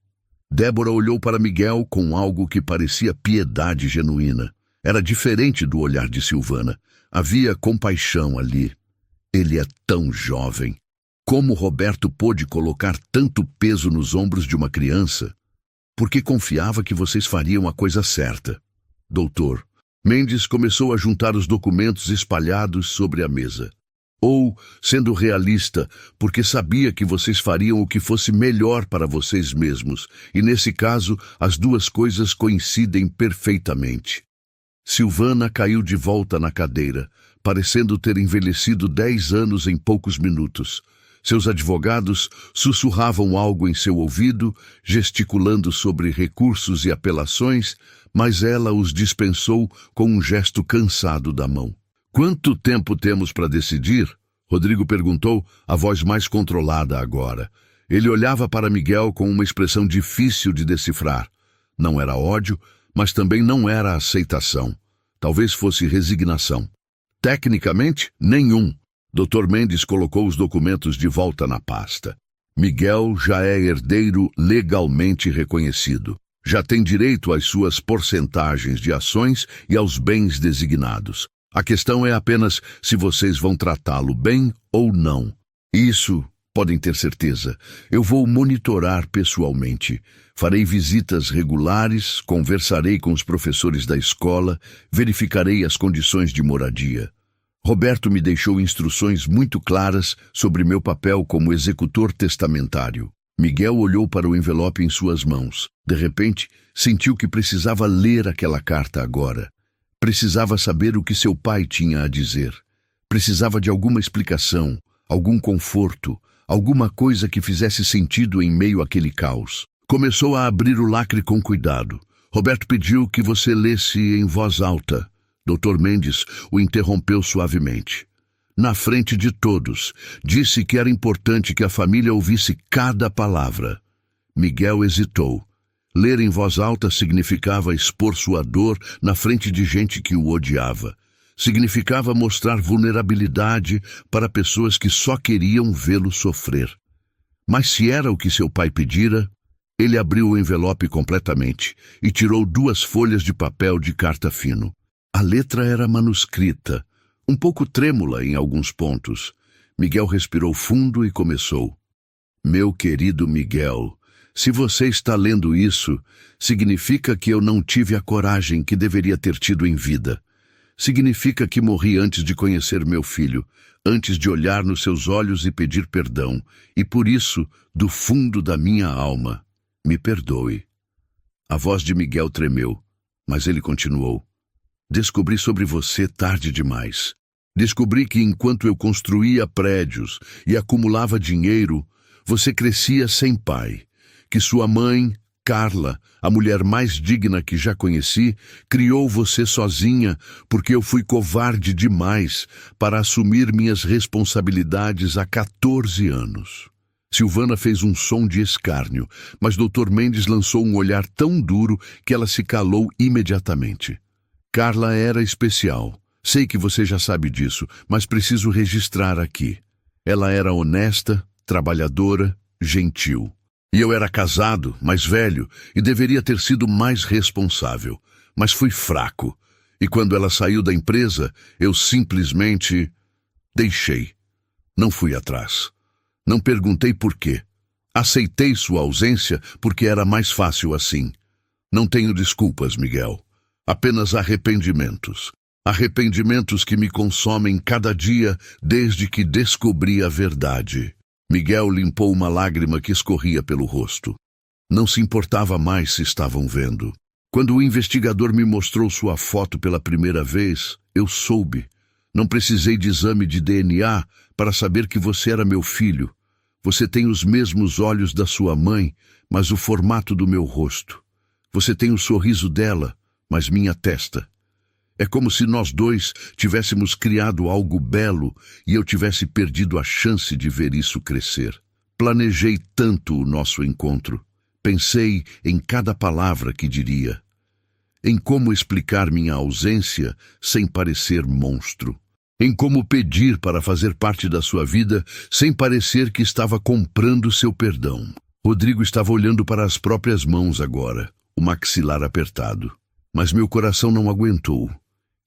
Speaker 1: Débora olhou para Miguel com algo que parecia piedade genuína. Era diferente do olhar de Silvana. Havia compaixão ali. Ele é tão jovem. Como Roberto pôde colocar tanto peso nos ombros de uma criança? Porque confiava que vocês fariam a coisa certa. Doutor, Mendes começou a juntar os documentos espalhados sobre a mesa. Ou, sendo realista, porque sabia que vocês fariam o que fosse melhor para vocês mesmos, e nesse caso, as duas coisas coincidem perfeitamente. Silvana caiu de volta na cadeira, parecendo ter envelhecido 10 anos em poucos minutos. Seus advogados sussurravam algo em seu ouvido, gesticulando sobre recursos e apelações, mas ela os dispensou com um gesto cansado da mão. Quanto tempo temos para decidir? Rodrigo perguntou, a voz mais controlada agora. Ele olhava para Miguel com uma expressão difícil de decifrar. Não era ódio, mas também não era aceitação. Talvez fosse resignação. Tecnicamente, nenhum. Dr. Mendes colocou os documentos de volta na pasta. Miguel já é herdeiro legalmente reconhecido. Já tem direito às suas porcentagens de ações e aos bens designados. A questão é apenas se vocês vão tratá-lo bem ou não. Isso, podem ter certeza, eu vou monitorar pessoalmente. Farei visitas regulares, conversarei com os professores da escola, verificarei as condições de moradia. Roberto me deixou instruções muito claras sobre meu papel como executor testamentário. Miguel olhou para o envelope em suas mãos. De repente, sentiu que precisava ler aquela carta agora. Precisava saber o que seu pai tinha a dizer. Precisava de alguma explicação, algum conforto, alguma coisa que fizesse sentido em meio àquele caos. Começou a abrir o lacre com cuidado. Roberto pediu que você lesse em voz alta. Dr. Mendes o interrompeu suavemente. Na frente de todos, disse que era importante que a família ouvisse cada palavra. Miguel hesitou. Ler em voz alta significava expor sua dor na frente de gente que o odiava. Significava mostrar vulnerabilidade para pessoas que só queriam vê-lo sofrer. Mas se era o que seu pai pedira, ele abriu o envelope completamente e tirou 2 folhas de papel de carta fino. A letra era manuscrita, um pouco trêmula em alguns pontos. Miguel respirou fundo e começou. Meu querido Miguel, se você está lendo isso, significa que eu não tive a coragem que deveria ter tido em vida. Significa que morri antes de conhecer meu filho, antes de olhar nos seus olhos e pedir perdão, e por isso, do fundo da minha alma, me perdoe. A voz de Miguel tremeu, mas ele continuou. Descobri sobre você tarde demais. Descobri que enquanto eu construía prédios e acumulava dinheiro, você crescia sem pai. Que sua mãe, Carla, a mulher mais digna que já conheci, criou você sozinha porque eu fui covarde demais para assumir minhas responsabilidades há 14 anos. Silvana fez um som de escárnio, mas Dr. Mendes lançou um olhar tão duro que ela se calou imediatamente. Carla era especial. Sei que você já sabe disso, mas preciso registrar aqui. Ela era honesta, trabalhadora, gentil. E eu era casado, mais velho, e deveria ter sido mais responsável. Mas fui fraco. E quando ela saiu da empresa, eu simplesmente deixei. Não fui atrás. Não perguntei por quê. Aceitei sua ausência porque era mais fácil assim. Não tenho desculpas, Miguel. Apenas arrependimentos. Arrependimentos que me consomem cada dia desde que descobri a verdade. Miguel limpou uma lágrima que escorria pelo rosto. Não se importava mais se estavam vendo. Quando o investigador me mostrou sua foto pela primeira vez, eu soube. Não precisei de exame de DNA para saber que você era meu filho. Você tem os mesmos olhos da sua mãe, mas o formato do meu rosto. Você tem o sorriso dela, mas minha testa. É como se nós dois tivéssemos criado algo belo e eu tivesse perdido a chance de ver isso crescer. Planejei tanto o nosso encontro. Pensei em cada palavra que diria. Em como explicar minha ausência sem parecer monstro. Em como pedir para fazer parte da sua vida sem parecer que estava comprando seu perdão. Rodrigo estava olhando para as próprias mãos agora, o maxilar apertado. Mas meu coração não aguentou.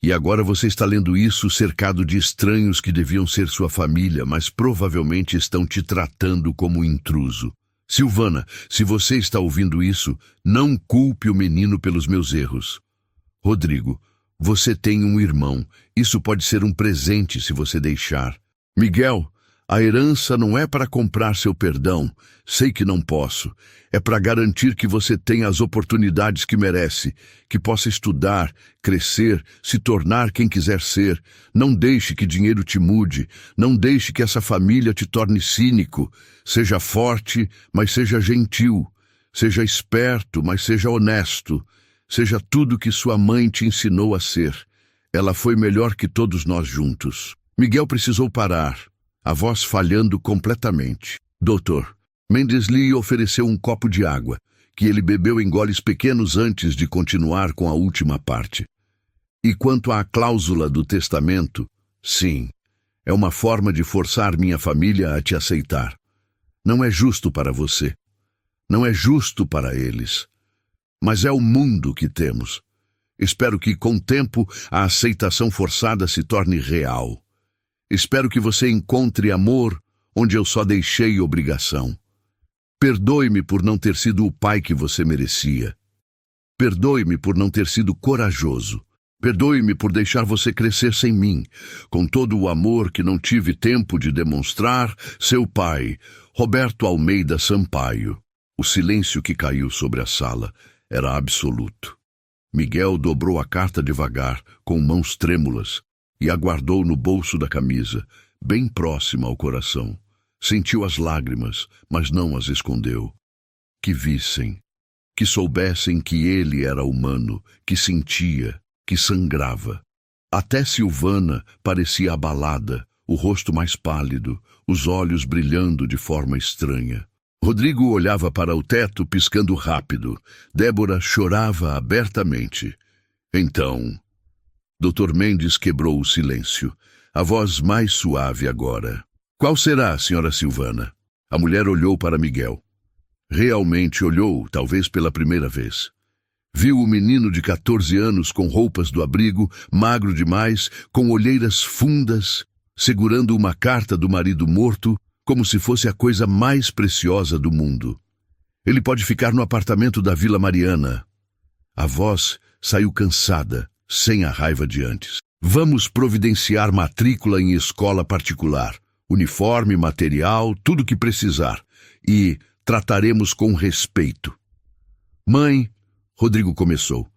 Speaker 1: E agora você está lendo isso cercado de estranhos que deviam ser sua família, mas provavelmente estão te tratando como intruso. Silvana, se você está ouvindo isso, não culpe o menino pelos meus erros. Rodrigo, você tem um irmão. Isso pode ser um presente se você deixar. Miguel, a herança não é para comprar seu perdão. Sei que não posso. É para garantir que você tenha as oportunidades que merece, que possa estudar, crescer, se tornar quem quiser ser. Não deixe que dinheiro te mude. Não deixe que essa família te torne cínico. Seja forte, mas seja gentil. Seja esperto, mas seja honesto. Seja tudo que sua mãe te ensinou a ser. Ela foi melhor que todos nós juntos. Miguel precisou parar, a voz falhando completamente. Doutor, Mendes lhe ofereceu um copo de água, que ele bebeu em goles pequenos antes de continuar com a última parte. E quanto à cláusula do testamento, sim, é uma forma de forçar minha família a te aceitar. Não é justo para você. Não é justo para eles. Mas é o mundo que temos. Espero que, com o tempo, a aceitação forçada se torne real. Espero que você encontre amor onde eu só deixei obrigação. Perdoe-me por não ter sido o pai que você merecia. Perdoe-me por não ter sido corajoso. Perdoe-me por deixar você crescer sem mim, com todo o amor que não tive tempo de demonstrar, seu pai, Roberto Almeida Sampaio. O silêncio que caiu sobre a sala era absoluto. Miguel dobrou a carta devagar, com mãos trêmulas, e a guardou no bolso da camisa, bem próxima ao coração. Sentiu as lágrimas, mas não as escondeu. Que vissem, que soubessem que ele era humano, que sentia, que sangrava. Até Silvana parecia abalada, o rosto mais pálido, os olhos brilhando de forma estranha. Rodrigo olhava para o teto, piscando rápido. Débora chorava abertamente. Então, Dr. Mendes quebrou o silêncio, a voz mais suave agora. Qual será, senhora Silvana? A mulher olhou para Miguel. Realmente olhou, talvez pela primeira vez. Viu o menino de 14 anos com roupas do abrigo, magro demais, com olheiras fundas, segurando uma carta do marido morto, como se fosse a coisa mais preciosa do mundo. Ele pode ficar no apartamento da Vila Mariana. A voz saiu cansada, sem a raiva de antes. Vamos providenciar matrícula em escola particular, uniforme, material, tudo o que precisar, e trataremos com respeito. Mãe, Rodrigo começou.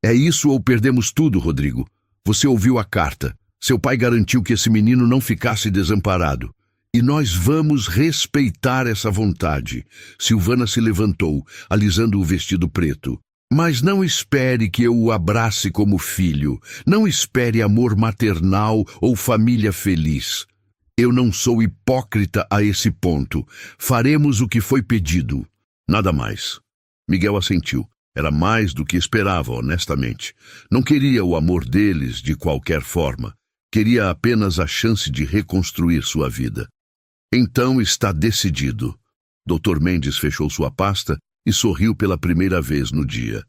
Speaker 1: É isso ou perdemos tudo, Rodrigo? Você ouviu a carta. Seu pai garantiu que esse menino não ficasse desamparado. E nós vamos respeitar essa vontade. Silvana se levantou, alisando o vestido preto. Mas não espere que eu o abrace como filho. Não espere amor maternal ou família feliz. Eu não sou hipócrita a esse ponto. Faremos o que foi pedido. Nada mais. Miguel assentiu. Era mais do que esperava, honestamente. Não queria o amor deles de qualquer forma. Queria apenas a chance de reconstruir sua vida. Então está decidido. Dr. Mendes fechou sua pasta e sorriu pela primeira vez no dia.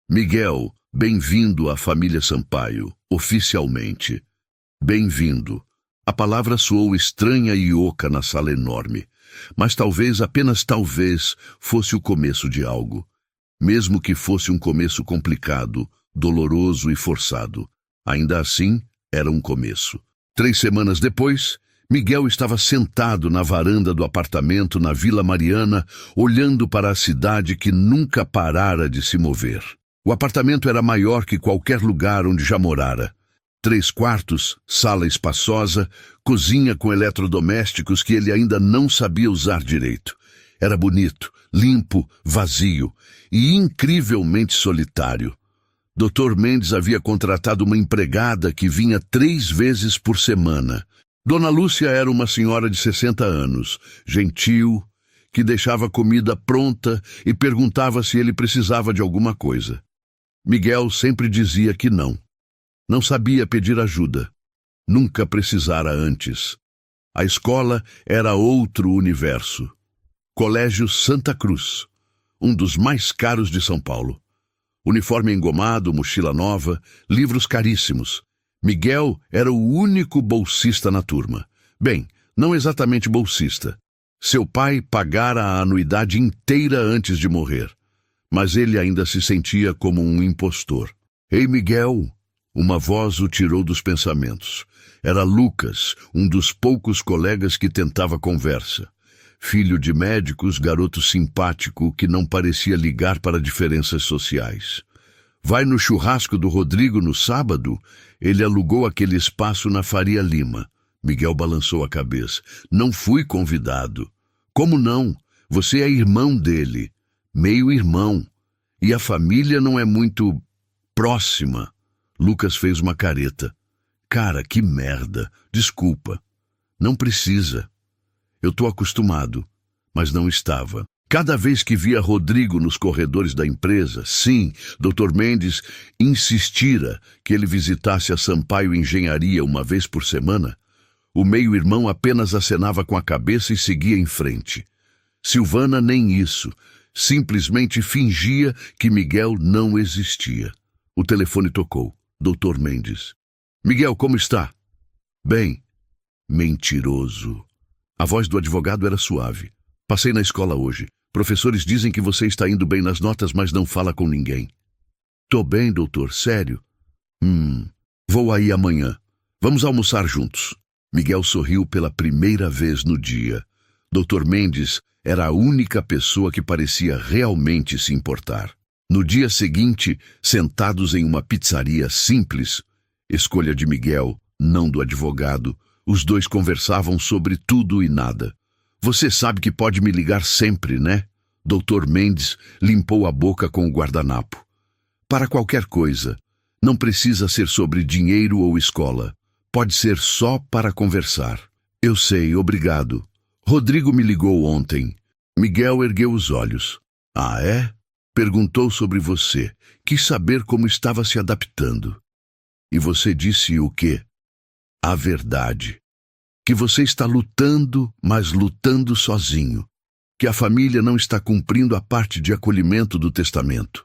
Speaker 1: Miguel, bem-vindo à família Sampaio, oficialmente. Bem-vindo. A palavra soou estranha e oca na sala enorme, mas talvez, apenas talvez, fosse o começo de algo. Mesmo que fosse um começo complicado, doloroso e forçado. Ainda assim, era um começo. 3 semanas depois, Miguel estava sentado na varanda do apartamento na Vila Mariana, olhando para a cidade que nunca parara de se mover. O apartamento era maior que qualquer lugar onde já morara. 3 quartos, sala espaçosa, cozinha com eletrodomésticos que ele ainda não sabia usar direito. Era bonito, limpo, vazio e incrivelmente solitário. Dr. Mendes havia contratado uma empregada que vinha 3 vezes por semana. Dona Lúcia era uma senhora de 60 anos, gentil, que deixava comida pronta e perguntava se ele precisava de alguma coisa. Miguel sempre dizia que não. Não sabia pedir ajuda. Nunca precisara antes. A escola era outro universo. Colégio Santa Cruz, um dos mais caros de São Paulo. Uniforme engomado, mochila nova, livros caríssimos. Miguel era o único bolsista na turma. Bem, não exatamente bolsista. Seu pai pagara a anuidade inteira antes de morrer. Mas ele ainda se sentia como um impostor. Ei, Miguel! Uma voz o tirou dos pensamentos. Era Lucas, um dos poucos colegas que tentava conversa. Filho de médicos, garoto simpático que não parecia ligar para diferenças sociais. Vai no churrasco do Rodrigo no sábado? Ele alugou aquele espaço na Faria Lima. Miguel balançou a cabeça. Não fui convidado. Como não? Você é irmão dele. Meio irmão. E a família não é muito próxima. Lucas fez uma careta. Cara, que merda. Desculpa. Não precisa. Eu tô acostumado. Mas não estava. Cada vez que via Rodrigo nos corredores da empresa, sim, Dr. Mendes insistira que ele visitasse a Sampaio Engenharia uma vez por semana, o meio-irmão apenas acenava com a cabeça e seguia em frente. Silvana nem isso, simplesmente fingia que Miguel não existia. O telefone tocou. Doutor Mendes. Miguel, como está? Bem. Mentiroso. A voz do advogado era suave. Passei na escola hoje. Professores dizem que você está indo bem nas notas, mas não fala com ninguém. Tô bem, doutor, sério. Vou aí amanhã. Vamos almoçar juntos. Miguel sorriu pela primeira vez no dia. Doutor Mendes era a única pessoa que parecia realmente se importar. No dia seguinte, sentados em uma pizzaria simples, escolha de Miguel, não do advogado, os dois conversavam sobre tudo e nada. Você sabe que pode me ligar sempre, né? Doutor Mendes limpou a boca com o guardanapo. Para qualquer coisa. Não precisa ser sobre dinheiro ou escola. Pode ser só para conversar. Eu sei, obrigado. Rodrigo me ligou ontem. Miguel ergueu os olhos. Ah, é? Perguntou sobre você. Quis saber como estava se adaptando. E você disse o quê? A verdade. Que você está lutando, mas lutando sozinho. Que a família não está cumprindo a parte de acolhimento do testamento.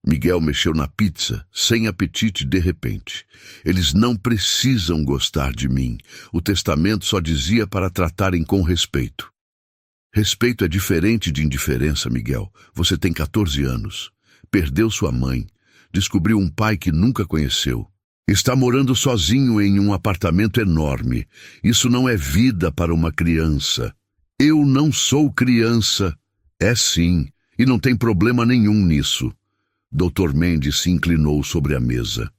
Speaker 1: Miguel mexeu na pizza, sem apetite de repente. Eles não precisam gostar de mim. O testamento só dizia para tratarem com respeito. Respeito é diferente de indiferença, Miguel. Você tem 14 anos. Perdeu sua mãe. Descobriu um pai que nunca conheceu. Está morando sozinho em um apartamento enorme. Isso não é vida para uma criança. Eu não sou criança. É sim, e não tem problema nenhum nisso. Doutor Mendes se inclinou sobre a mesa.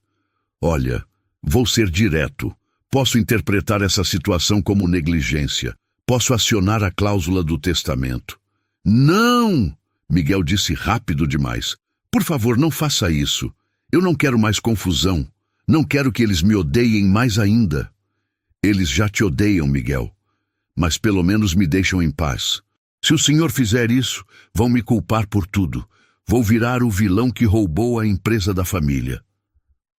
Speaker 1: Olha, vou ser direto. Posso interpretar essa situação como negligência. Posso acionar a cláusula do testamento. Não! Miguel disse rápido demais. Por favor, não faça isso. Eu não quero mais confusão. Não quero que eles me odeiem mais ainda. Eles já te odeiam, Miguel. Mas pelo menos me deixam em paz. Se o senhor fizer isso, vão me culpar por tudo. Vou virar o vilão que roubou a empresa da família.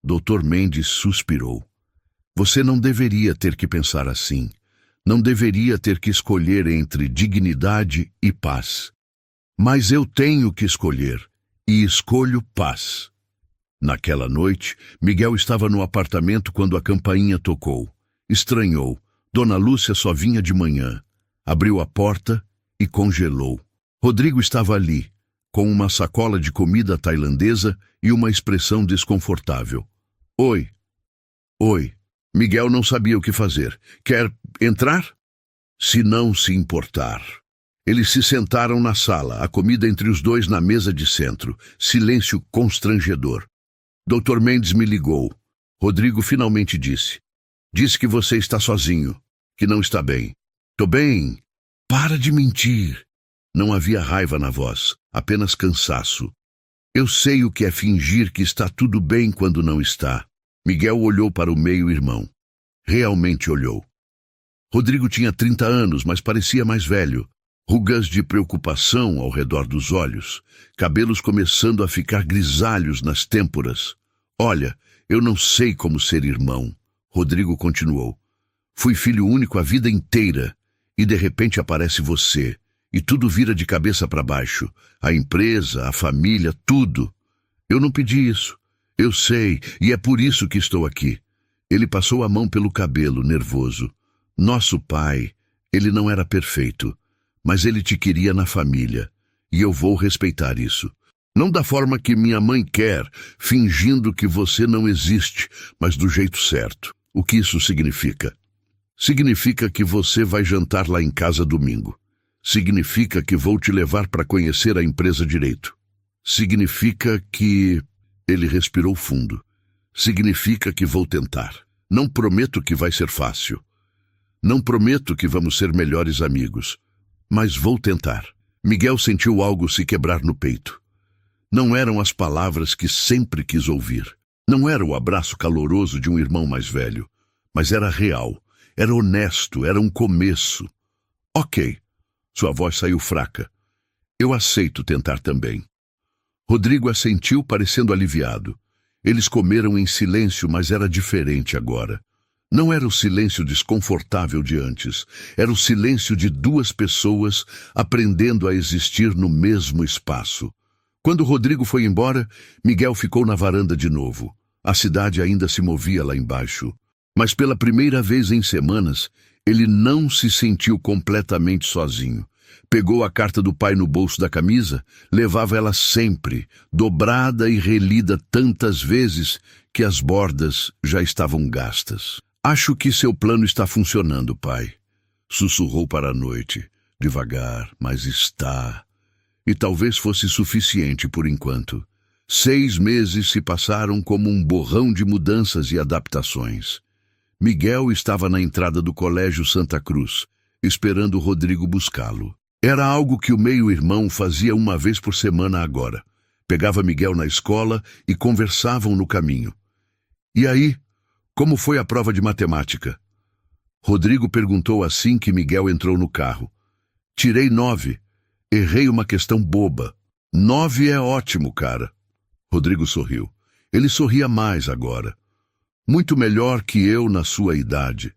Speaker 1: Doutor Mendes suspirou. Você não deveria ter que pensar assim. Não deveria ter que escolher entre dignidade e paz. Mas eu tenho que escolher, e escolho paz. Naquela noite, Miguel estava no apartamento quando a campainha tocou. Estranhou. Dona Lúcia só vinha de manhã. Abriu a porta e congelou. Rodrigo estava ali, com uma sacola de comida tailandesa e uma expressão desconfortável. Oi. Oi. Miguel não sabia o que fazer. Quer entrar? Se não se importar. Eles se sentaram na sala, a comida entre os dois na mesa de centro. Silêncio constrangedor. Doutor Mendes me ligou. Rodrigo finalmente disse. Disse que você está sozinho, que não está bem. Tô bem. Para de mentir. Não havia raiva na voz, apenas cansaço. Eu sei o que é fingir que está tudo bem quando não está. Miguel olhou para o meio-irmão. Realmente olhou. Rodrigo tinha 30 anos, mas parecia mais velho. Rugas de preocupação ao redor dos olhos. Cabelos começando a ficar grisalhos nas têmporas. Olha, eu não sei como ser irmão. Rodrigo continuou. Fui filho único a vida inteira. E de repente aparece você. E tudo vira de cabeça para baixo. A empresa, a família, tudo. Eu não pedi isso. Eu sei, e é por isso que estou aqui. Ele passou a mão pelo cabelo, nervoso. Nosso pai, ele não era perfeito, mas ele te queria na família. E eu vou respeitar isso. Não da forma que minha mãe quer, fingindo que você não existe, mas do jeito certo. O que isso significa? Significa que você vai jantar lá em casa domingo. Significa que vou te levar para conhecer a empresa direito. Significa que... Ele respirou fundo. Significa que vou tentar. Não prometo que vai ser fácil. Não prometo que vamos ser melhores amigos. Mas vou tentar. Miguel sentiu algo se quebrar no peito. Não eram as palavras que sempre quis ouvir. Não era o abraço caloroso de um irmão mais velho. Mas era real. Era honesto. Era um começo. Ok. Sua voz saiu fraca. Eu aceito tentar também. Rodrigo assentiu, parecendo aliviado. Eles comeram em silêncio, mas era diferente agora. Não era o silêncio desconfortável de antes. Era o silêncio de duas pessoas aprendendo a existir no mesmo espaço. Quando Rodrigo foi embora, Miguel ficou na varanda de novo. A cidade ainda se movia lá embaixo. Mas pela primeira vez em semanas, ele não se sentiu completamente sozinho. Pegou a carta do pai no bolso da camisa, levava ela sempre, dobrada e relida tantas vezes que as bordas já estavam gastas. Acho que seu plano está funcionando, pai. Sussurrou para a noite, devagar, mas está. E talvez fosse suficiente por enquanto. 6 meses se passaram como um borrão de mudanças e adaptações. Miguel estava na entrada do Colégio Santa Cruz, esperando Rodrigo buscá-lo. Era algo que o meio-irmão fazia uma vez por semana agora. Pegava Miguel na escola e conversavam no caminho. E aí, como foi a prova de matemática? Rodrigo perguntou assim que Miguel entrou no carro. Tirei 9. Errei uma questão boba. 9 é ótimo, cara. Rodrigo sorriu. Ele sorria mais agora. Muito melhor que eu na sua idade.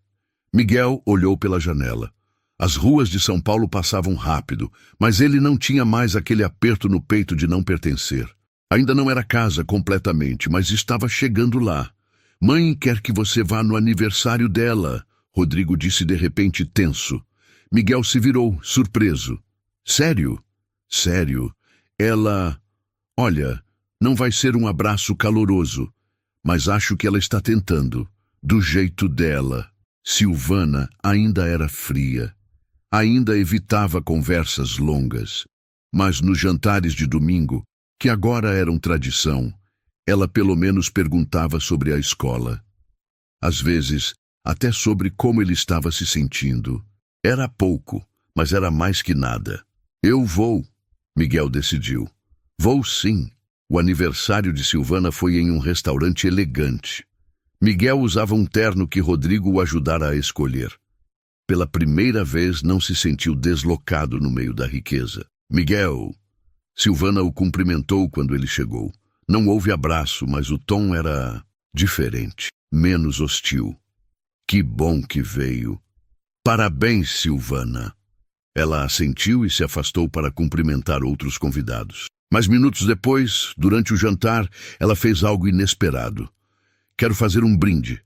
Speaker 1: Miguel olhou pela janela. As ruas de São Paulo passavam rápido, mas ele não tinha mais aquele aperto no peito de não pertencer. Ainda não era casa completamente, mas estava chegando lá. Mãe quer que você vá no aniversário dela, Rodrigo disse de repente tenso. Miguel se virou, surpreso. Sério? Sério. Ela... Olha, não vai ser um abraço caloroso, mas acho que ela está tentando, do jeito dela. Silvana ainda era fria. Ainda evitava conversas longas. Mas nos jantares de domingo, que agora eram tradição, ela pelo menos perguntava sobre a escola. Às vezes, até sobre como ele estava se sentindo. Era pouco, mas era mais que nada. Eu vou, Miguel decidiu. Vou sim. O aniversário de Silvana foi em um restaurante elegante. Miguel usava um terno que Rodrigo o ajudara a escolher. Pela primeira vez não se sentiu deslocado no meio da riqueza. Miguel! Silvana o cumprimentou quando ele chegou. Não houve abraço, mas o tom era diferente, menos hostil. Que bom que veio. Parabéns, Silvana. Ela assentiu e se afastou para cumprimentar outros convidados. Mas minutos depois, durante o jantar, ela fez algo inesperado. Quero fazer um brinde.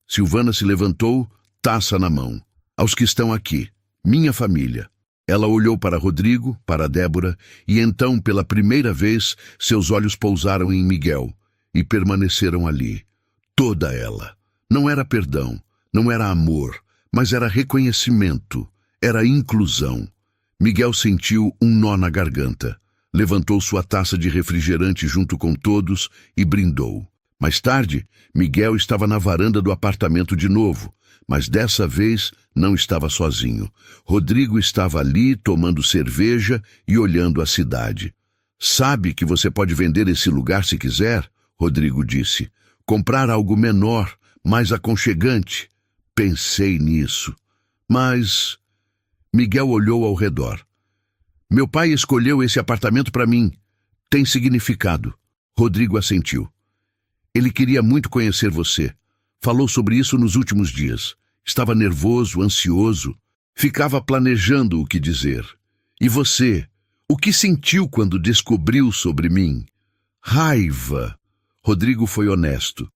Speaker 1: Silvana se levantou, taça na mão. Aos que estão aqui, minha família. Ela olhou para Rodrigo, para Débora, e então, pela primeira vez, seus olhos pousaram em Miguel e permaneceram ali. Toda ela. Não era perdão, não era amor, mas era reconhecimento, era inclusão. Miguel sentiu um nó na garganta. Levantou sua taça de refrigerante junto com todos e brindou. Mais tarde, Miguel estava na varanda do apartamento de novo, mas dessa vez não estava sozinho. Rodrigo estava ali tomando cerveja e olhando a cidade. Sabe que você pode vender esse lugar se quiser? Rodrigo disse. Comprar algo menor, mais aconchegante. Pensei nisso. Mas... Miguel olhou ao redor. Meu pai escolheu esse apartamento para mim. Tem significado. Rodrigo assentiu. Ele queria muito conhecer você. Falou sobre isso nos últimos dias. Estava nervoso, ansioso. Ficava planejando o que dizer. E você? O que sentiu quando descobriu sobre mim? Raiva. Rodrigo foi honesto.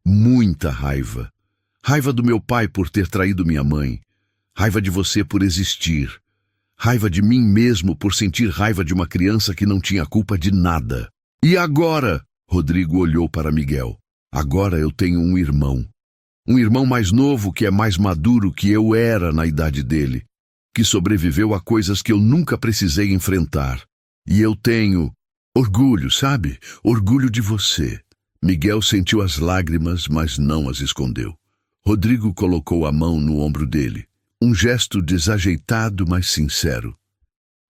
Speaker 1: Muita raiva. Raiva do meu pai por ter traído minha mãe. Raiva de você por existir. Raiva de mim mesmo por sentir raiva de uma criança que não tinha culpa de nada. E agora? Rodrigo olhou para Miguel. Agora eu tenho um irmão. Um irmão mais novo que é mais maduro que eu era na idade dele. Que sobreviveu a coisas que eu nunca precisei enfrentar. E eu tenho orgulho, sabe? Orgulho de você. Miguel sentiu as lágrimas, mas não as escondeu. Rodrigo colocou a mão no ombro dele. Um gesto desajeitado, mas sincero.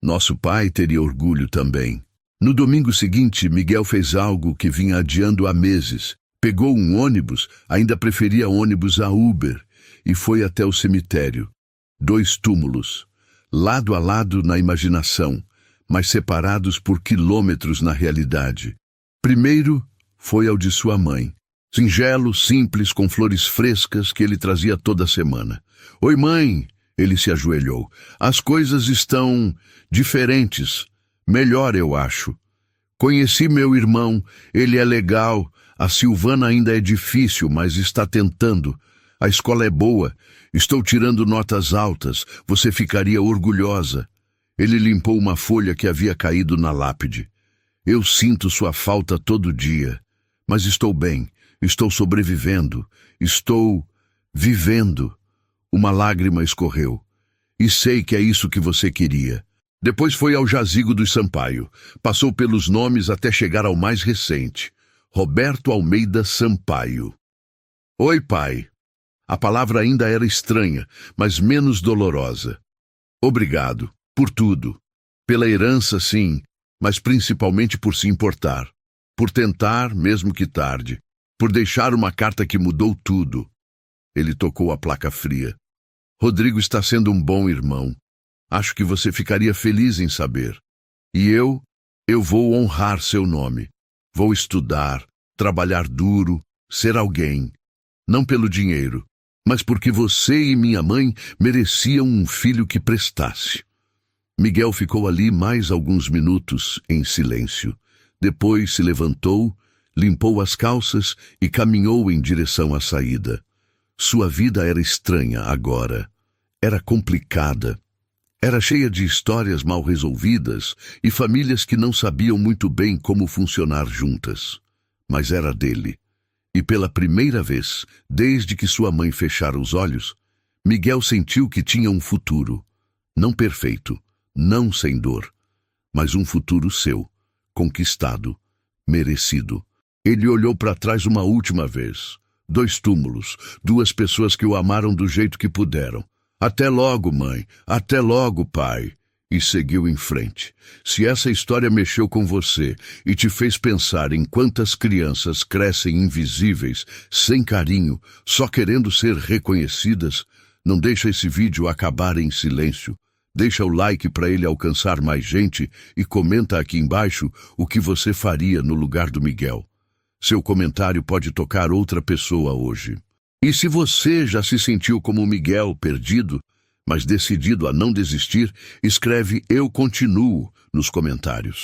Speaker 1: Nosso pai teria orgulho também. No domingo seguinte, Miguel fez algo que vinha adiando há meses. Pegou um ônibus, ainda preferia ônibus a Uber, e foi até o cemitério. 2 túmulos, lado a lado na imaginação, mas separados por quilômetros na realidade. Primeiro foi ao de sua mãe. Singelo, simples, com flores frescas que ele trazia toda semana. Oi, mãe! Ele se ajoelhou. As coisas estão diferentes. Melhor, eu acho. Conheci meu irmão, ele é legal. A Silvana ainda é difícil, mas está tentando. A escola é boa. Estou tirando notas altas. Você ficaria orgulhosa. Ele limpou uma folha que havia caído na lápide. Eu sinto sua falta todo dia. Mas estou bem. Estou sobrevivendo. Estou vivendo. Uma lágrima escorreu. E sei que é isso que você queria. Depois foi ao jazigo dos Sampaio. Passou pelos nomes até chegar ao mais recente. Roberto Almeida Sampaio. Oi, pai. A palavra ainda era estranha, mas menos dolorosa. Obrigado, por tudo. Pela herança, sim, mas principalmente por se importar. Por tentar, mesmo que tarde. Por deixar uma carta que mudou tudo. Ele tocou a placa fria. Rodrigo está sendo um bom irmão. Acho que você ficaria feliz em saber. E eu vou honrar seu nome. Vou estudar, trabalhar duro, ser alguém. Não pelo dinheiro, mas porque você e minha mãe mereciam um filho que prestasse. Miguel ficou ali mais alguns minutos, em silêncio. Depois se levantou, limpou as calças e caminhou em direção à saída. Sua vida era estranha agora. Era complicada. Era cheia de histórias mal resolvidas e famílias que não sabiam muito bem como funcionar juntas. Mas era dele. E pela primeira vez, desde que sua mãe fechara os olhos, Miguel sentiu que tinha um futuro. Não perfeito, não sem dor, mas um futuro seu, conquistado, merecido. Ele olhou para trás uma última vez. 2 túmulos, 2 pessoas que o amaram do jeito que puderam. Até logo, mãe. Até logo, pai. E seguiu em frente. Se essa história mexeu com você e te fez pensar em quantas crianças crescem invisíveis, sem carinho, só querendo ser reconhecidas, não deixa esse vídeo acabar em silêncio. Deixa o like para ele alcançar mais gente e comenta aqui embaixo o que você faria no lugar do Miguel. Seu comentário pode tocar outra pessoa hoje. E se você já se sentiu como o Miguel, perdido, mas decidido a não desistir, escreve "Eu continuo" nos comentários.